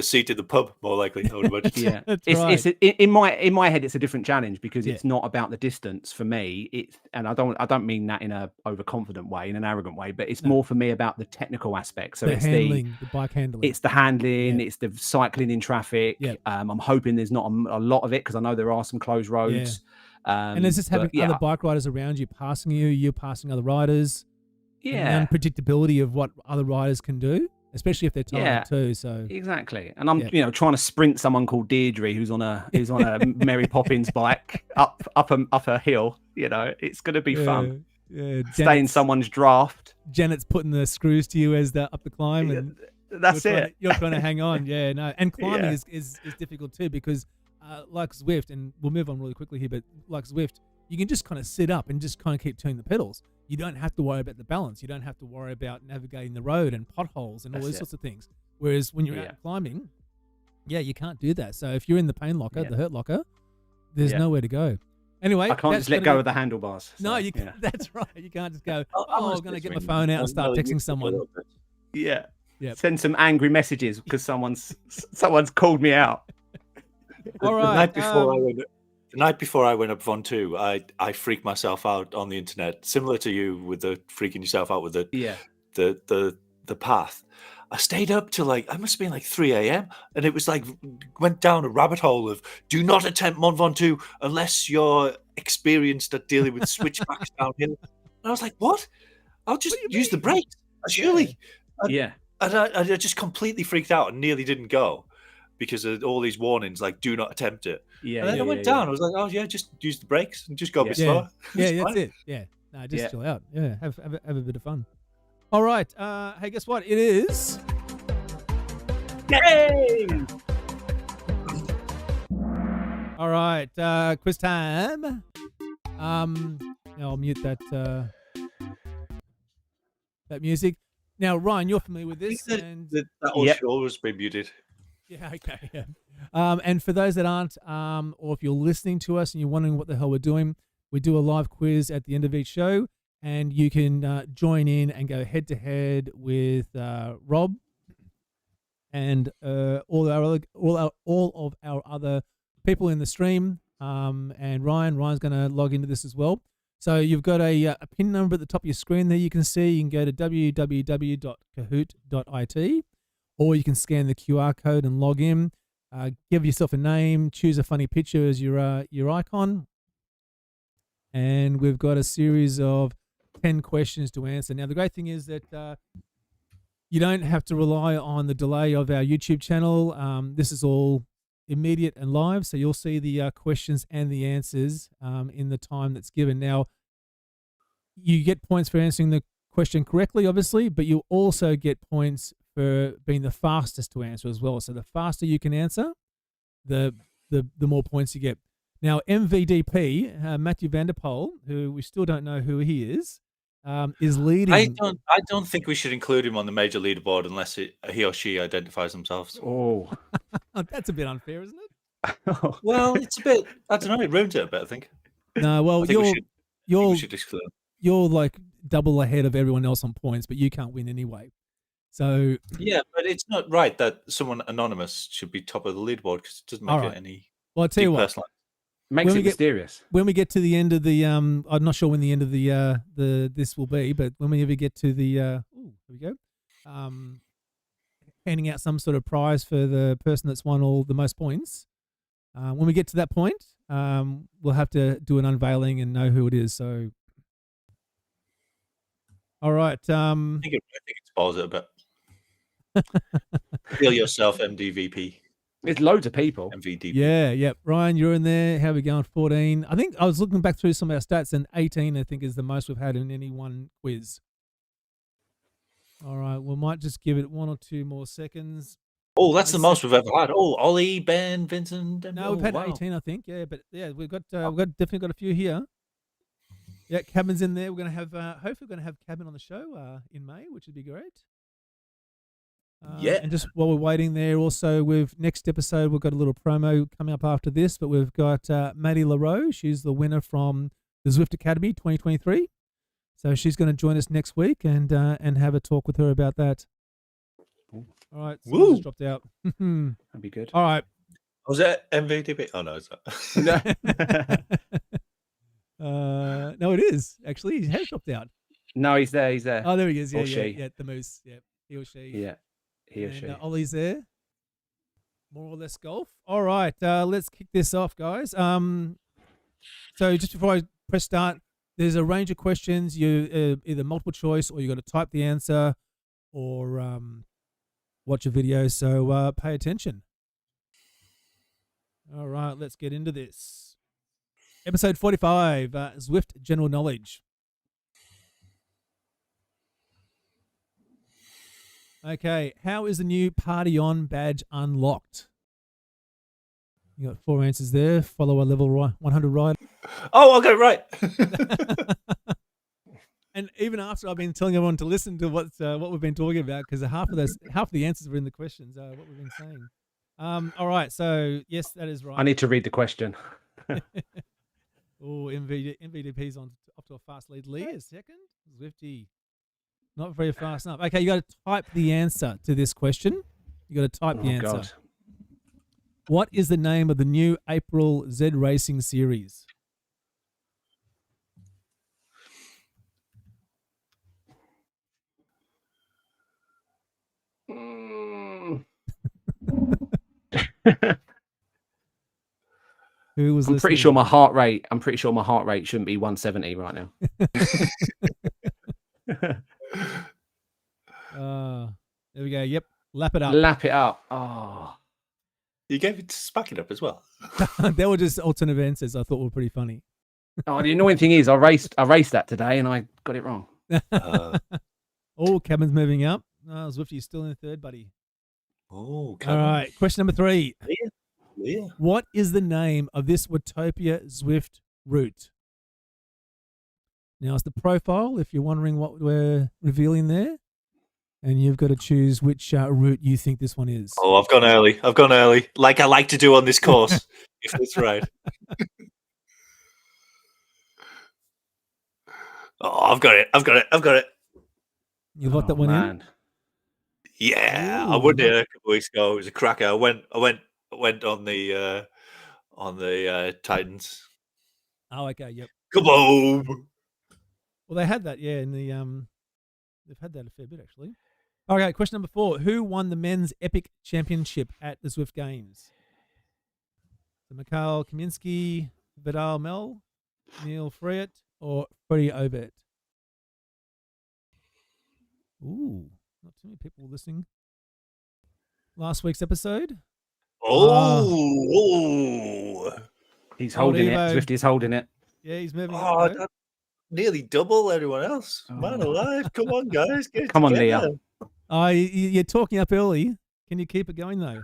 seat of the pub, more likely. I would imagine. Yeah, That's right. in my head, it's a different challenge because it's not about the distance for me. And I don't mean that in a overconfident way, in an arrogant way, but it's more for me about the technical aspect. So the handling, the bike handling. It's the handling, it's the cycling in traffic. Yep. I'm hoping there's not a lot of it because I know there are some closed roads. And there's just having other bike riders around you, passing you're passing other riders. Yeah, and the unpredictability of what other riders can do, especially if they're tired too. So exactly, and I'm trying to sprint someone called Deirdre who's on a Mary Poppins bike up a hill. It's going to be fun. Yeah, stay in someone's draft. Janet's putting the screws to you as up the climb, and that's you're trying to hang on. Yeah, no, and climbing is difficult too because like Zwift, and we'll move on really quickly here, but like Zwift, you can just kind of sit up and just kind of keep turning the pedals. You don't have to worry about the balance. You don't have to worry about navigating the road and potholes and all those sorts of things. Whereas when you're out climbing, you can't do that. So if you're in the pain locker, the hurt locker, there's nowhere to go. Anyway, I can't just let go of the handlebars. So, no, you can't. That's right. You can't just go, I'm going to get my phone out and start texting someone. Yeah. Yep. Send some angry messages because someone's called me out. All right. The night before I went up Ventoux, I freaked myself out on the internet, similar to you with the freaking yourself out with the path. I stayed up till I must have been like 3 a.m. and it was went down a rabbit hole of do not attempt Mont Ventoux unless you're experienced at dealing with switchbacks downhill. And I was like, what? I'll just use the brakes. Surely. And I just completely freaked out and nearly didn't go because of all these warnings, do not attempt it. Yeah, and then I went down. I was like, oh yeah, just use the brakes and just go a bit slower. Yeah, that's it. Yeah, no, just chill out. Yeah, have a bit of fun. All right. Hey, guess what? It is. Yay! All right, quiz time. I'll mute that music. Now, Ryan, you're familiar with this, and that should always be muted. Yeah, okay, yeah. And for those that aren't, or if you're listening to us and you're wondering what the hell we're doing, we do a live quiz at the end of each show, and you can join in and go head to head with Rob and all of our other people in the stream. And Ryan's going to log into this as well. So you've got a pin number at the top of your screen there. You can see. You can go to www.kahoot.it. Or you can scan the QR code and log in. Give yourself a name. Choose a funny picture as your icon. And we've got a series of 10 questions to answer. Now, the great thing is that you don't have to rely on the delay of our YouTube channel. This is all immediate and live, so you'll see the questions and the answers in the time that's given. Now, you get points for answering the question correctly, obviously, but you also get points for being the fastest to answer as well. So the faster you can answer, the more points you get. Now, MVDP, Matthew van der Poel, who we still don't know who he is leading. I don't think we should include him on the major leaderboard unless he or she identifies themselves. Oh, that's a bit unfair, isn't it? Well, it's a bit. I don't know. It ruins it a bit. I think. No, well, we should exclude him. You're like double ahead of everyone else on points, but you can't win anyway. So yeah, but it's not right that someone anonymous should be top of the leaderboard because it doesn't make it any. Well, I'll tell you what. Makes it mysterious. When we get to the end of the I'm not sure when the end of the this will be, but when we ever get to the here we go. Handing out some sort of prize for the person that's won all the most points. When we get to that point, we'll have to do an unveiling and know who it is. So all right. I think it spoils it a bit. Feel yourself, MDVP. There's loads of people. MVDP. Yeah. Ryan, you're in there. How are we going? 14. I think I was looking back through some of our stats, and 18, I think, is the most we've had in any one quiz. All right. We might just give it 1 or 2 more seconds. Oh, that's the most we've ever had. Oh, Ollie, Ben, Vincent. No, we've had 18, I think. Yeah, but yeah, we've definitely got a few here. Yeah, Cabin's in there. We're going to have, hopefully we're going to have Cabin on the show in May, which would be great. And just while we're waiting there, also with next episode, we've got a little promo coming up after this, but we've got Maddie Le Roux. She's the winner from the Zwift Academy 2023. So she's going to join us next week and have a talk with her about that. All right. So just dropped out. That'd be good. All right. Was that MVDP? Oh, no, it's not. No, it is. Actually, he has dropped out. No, he's there. He's there. Oh, there he is. Yeah, or she. Yeah, the moose. Yeah, he or she. Yeah, he or she. Ollie's there. More or less golf. All right, let's kick this off, guys. So just before I press start, there's a range of questions. You either multiple choice or you got to type the answer or watch a video. So pay attention. All right, let's get into this. Episode 45, Zwift General Knowledge. Okay, how is the new Party On badge unlocked? You got 4 answers there. Follow a level 100 rider. Oh, I got it right. And even after I've been telling everyone to listen to what we've been talking about, because half of the answers were in the questions. What we've been saying. All right, so yes, that is right. I need to read the question. Oh, MVDP's off to a fast lead. Lee is second. Zwifty, not very fast enough. Okay, you got to type the answer to this question. You got to type the answer. God. What is the name of the new April ZRacing series? Who was I'm pretty sure my heart rate shouldn't be 170 right now. There we go. Yep. Lap it up. Lap it up. Oh. You gave it to Spack It Up as well. They were just alternative answers I thought were pretty funny. Oh, the annoying thing is I raced that today and I got it wrong. Oh, Cabin's moving up. Oh, Zwifty's still in third, buddy. Oh, Cabin. All right. Question number 3. Yeah. What is the name of this Watopia Zwift route? Now, it's the profile, if you're wondering what we're revealing there. And you've got to choose which route you think this one is. Oh, I've gone early. Like I like to do on this course, if it's right. Oh, I've got it. You've locked that one in? Yeah, Ooh, I went there a couple of weeks ago. It was a cracker. I went on the Titans. Oh, okay, yep. Come on. Well, they had that, yeah, in the they've had that a fair bit actually. Okay, question number 4. Who won the men's epic championship at the Zwift Games? So Mikhail Kaminsky, Vidal Mel, Neil Friet, or Freddie Overt? Ooh, not too many people listening. Last week's episode. Oh. He's holding it. Zwifty's holding it. Yeah, he's moving. Oh, that's nearly double everyone else. Oh. Man alive. Come on, guys. Come on, Leah. You're talking up early. Can you keep it going, though?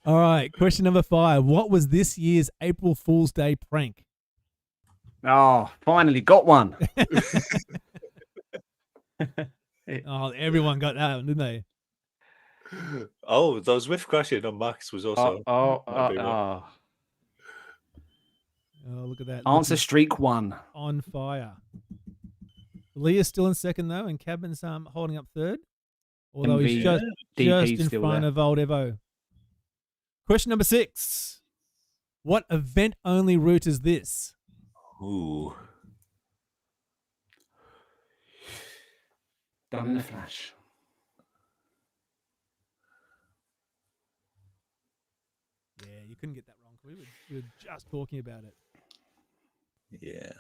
All right, question number 5. What was this year's April Fool's Day prank? Oh, finally got one. Oh, everyone got that one, didn't they? Oh, those Zwift crashing on Max was also. Oh, look at that. Answer streak 1. On fire. Leah's still in second, though, and Cabin's holding up third. Although he's just in front of Old Evo. Question number 6. What event-only route is this? Ooh. Done in a flash. Yeah, you couldn't get that wrong. We were just talking about it. Yeah.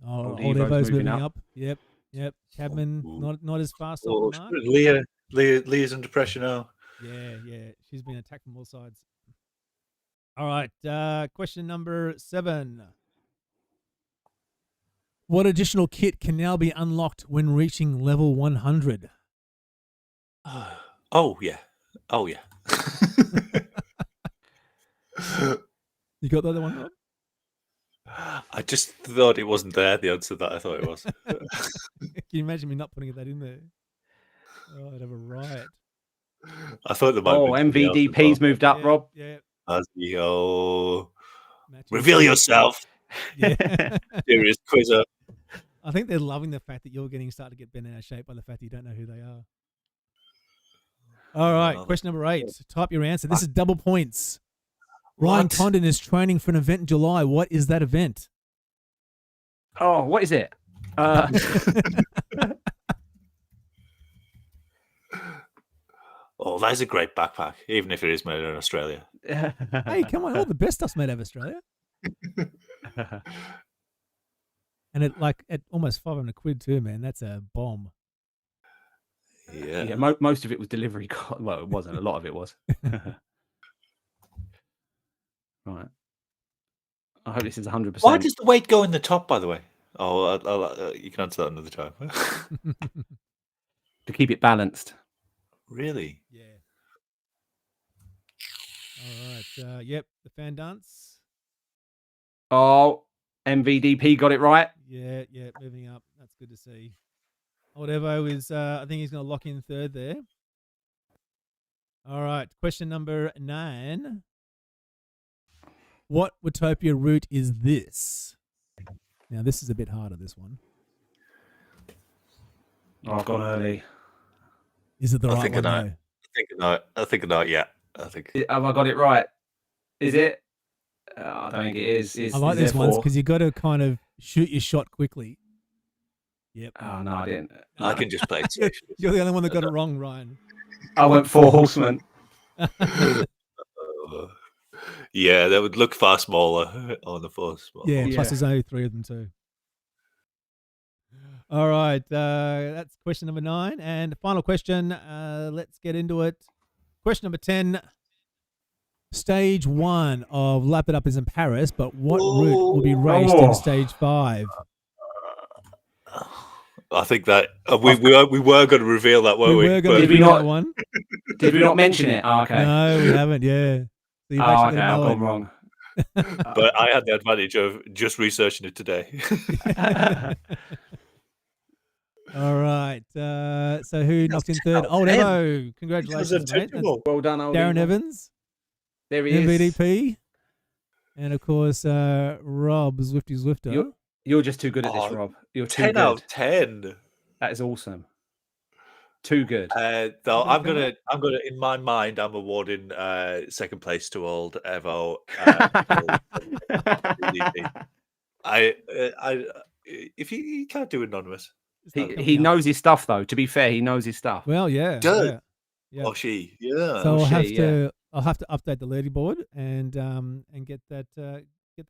Oh, Old Evo's moving up. Yep. Cabin not as fast off the mark. Leah's under pressure now. Yeah. She's been attacked from all sides. All right. Question number 7. What additional kit can now be unlocked when reaching level 100? Oh yeah. You got the other one, Rob? I just thought it wasn't there, the answer that I thought it was. Can you imagine me not putting that in there? Oh, I'd have a riot. I thought there might be MVDP's moved up, Rob. Yeah. As you reveal yourself. Yeah. Serious quizzer. I think they're loving the fact that you're starting to get bent out of shape by the fact that you don't know who they are. All right, question number 8. Type your answer. This is double points. Ryan Condon is training for an event in July. What is that event? Oh, what is it? Oh, that's a great backpack, even if it is made in Australia. Hey, come on, all the best stuff's made out of Australia. And at almost 500 quid too, man. That's a bomb. Yeah. Most of it was delivery cost. Well, it wasn't. A lot of it was. Right. I hope this is 100%. Why does the weight go in the top, by the way? Oh, you can answer that another time. To keep it balanced. Really? Yeah. All right. Yep, the fan dance. Oh, MVDP got it right. Yeah, moving up. That's good to see. Old Evo is, I think he's going to lock in third there. All right, question number 9. What Watopia route is this? Now, this is a bit harder, this one. Oh, I've gone early. Is it the right one, though? I think not yet. Have I got it right? Is it? I don't think it is. I like these ones because you got to kind of shoot your shot quickly. Yep. Oh, no, I didn't. I can just play it safe. You're the only one that got it wrong, Ryan. I went 4 horsemen. Yeah, that would look far smaller on the 4 small. Yeah, plus there's only 3 of them too. All right, that's question number 9. And final question, let's get into it. Question number 10. Stage 1 of Lap It Up is in Paris, but what route will be raced in stage 5? I think that we were going to reveal that, weren't we? We were going to reveal that one. Did we not mention it? Oh, okay. No, we haven't. Yeah. So I've gone wrong. But I had the advantage of just researching it today. All right. So who knocked in third? Old Evo. Congratulations, mate. Well done, Old Darren Evans. There he is. MVDP. And of course, Rob, Zwifty Zwifter. You're just too good at this, Rob. You're too 10 good. out of 10. That is awesome. Too good. Though I'm gonna in my mind I'm awarding second place to Old Evo. If you can't do anonymous. He knows his stuff, though. To be fair, he knows his stuff. Well, yeah. Good. Yeah. Or she. Yeah. So I'll have to update the leaderboard and get that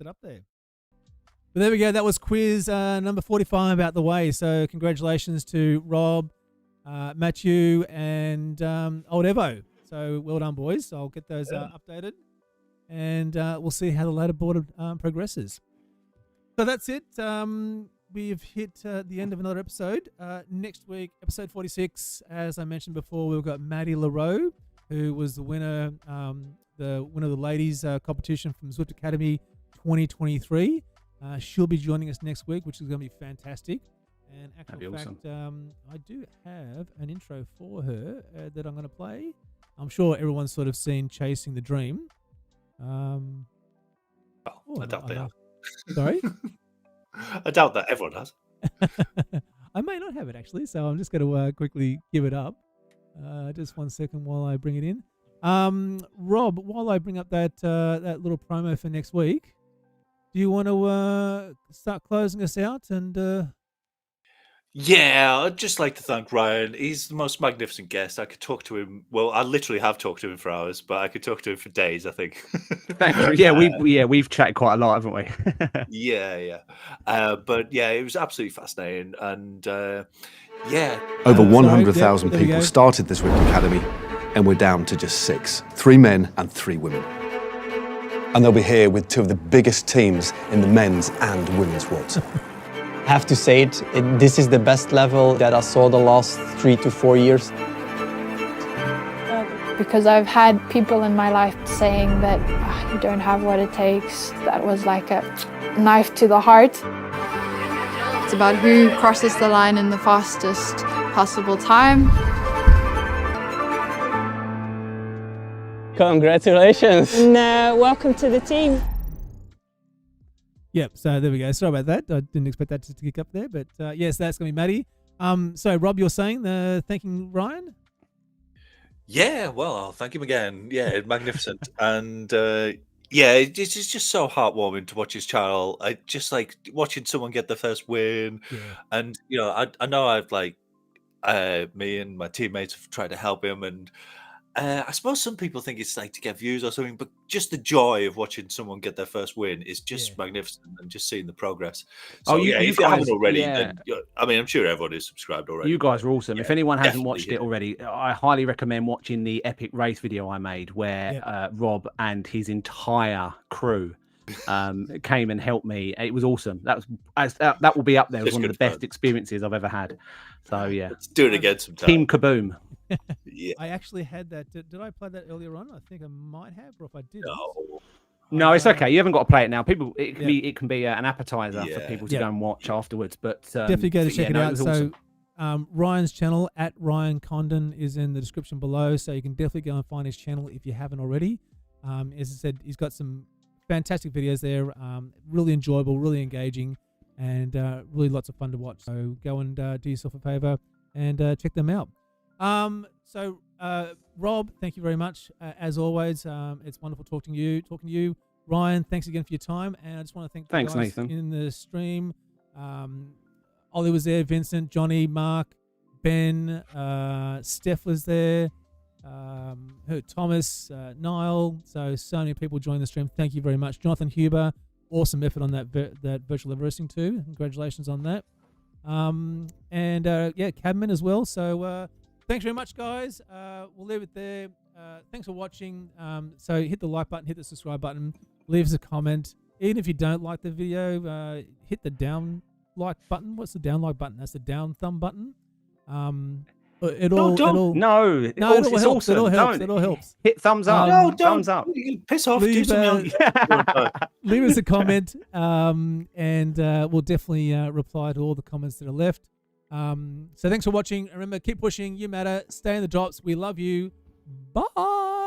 up there. But there we go. That was quiz number 45 out the way. So congratulations to Rob, Matthew, and Old Evo. So well done, boys. I'll get those updated, and we'll see how the leaderboard progresses. So that's it. We've hit the end of another episode. Next week, episode 46, as I mentioned before, we've got Maddie Le Roux who was the winner of the ladies competition from Zwift Academy 2023. She'll be joining us next week, which is going to be fantastic. And actual fact, awesome. I do have an intro for her that I'm going to play. I'm sure everyone's sort of seen Chasing the Dream. I doubt they have. Sorry? I doubt that everyone has. I may not have it actually, so I'm just going to quickly give it up. Just 1 second while I bring it in. Rob, while I bring up that little promo for next week, do you want to start closing us out? And yeah, I'd just like to thank Ryan. He's the most magnificent guest. I could talk to him. Well, I literally have talked to him for hours, but I could talk to him for days, I think. Thank you. Yeah, we've chatted quite a lot, haven't we? Yeah. But yeah, it was absolutely fascinating. And yeah. Over 100,000 people started the Zwift Academy, and we're down to just 6. 3 men and 3 women. And they'll be here with 2 of the biggest teams in the men's and women's worlds. I have to say this is the best level that I saw the last 3 to 4 years. Because I've had people in my life saying that you don't have what it takes. That was like a knife to the heart. It's about who crosses the line in the fastest possible time. Congratulations. And welcome to the team. Yep, so there we go. Sorry about that. I didn't expect that to kick up there, but yes, that's going to be Maddie. So, Rob, you're saying thanking Ryan? Yeah, well, I'll thank him again. Yeah, magnificent. And yeah, it's just so heartwarming to watch his channel. I just like watching someone get their first win. Yeah. And, you know, I know I've like, me and my teammates have tried to help him, and I suppose some people think it's like to get views or something, but just the joy of watching someone get their first win is just magnificent, and just seeing the progress. So, if you haven't already, then I mean, I'm sure everyone is subscribed already. You guys are awesome. If anyone hasn't watched it already, I highly recommend watching the epic race video I made where Rob and his entire crew came and helped me. It was awesome. That will be up there as one of the best experiences I've ever had. So yeah, let's do it again sometime. Team Kaboom. Yeah, I actually had that. Did I play that earlier on? I think I might have, or if I did, no, it's okay. You haven't got to play it now. People, it can be an appetizer for people to go and watch afterwards. But definitely go to check it out. So Ryan's channel at Ryan Condon is in the description below, so you can definitely go and find his channel if you haven't already. As I said, he's got some fantastic videos there, really enjoyable, really engaging, and really lots of fun to watch. So go and do yourself a favor and check them out. So Rob, thank you very much. As always, it's wonderful talking to you. Ryan, thanks again for your time. And I just want to thank the guys Nathan. In the stream. Ollie was there, Vincent, Johnny, Mark, Ben, Steph was there, Thomas, Niall. So many people joined the stream. Thank you very much. Jonathan Huber, awesome effort on that virtual vEveresting too. Congratulations on that. And Cadman as well. So thanks very much, guys. We'll leave it there. Thanks for watching. So hit the like button, hit the subscribe button, leave us a comment. Even if you don't like the video, hit the down like button. What's the down like button? That's the down thumb button. It all helps. It all helps. Hit thumbs up. Thumbs up. Piss off. Leave us a comment, and we'll definitely reply to all the comments that are left. So thanks for watching. Remember, keep pushing. You matter. Stay in the drops. We love you. Bye.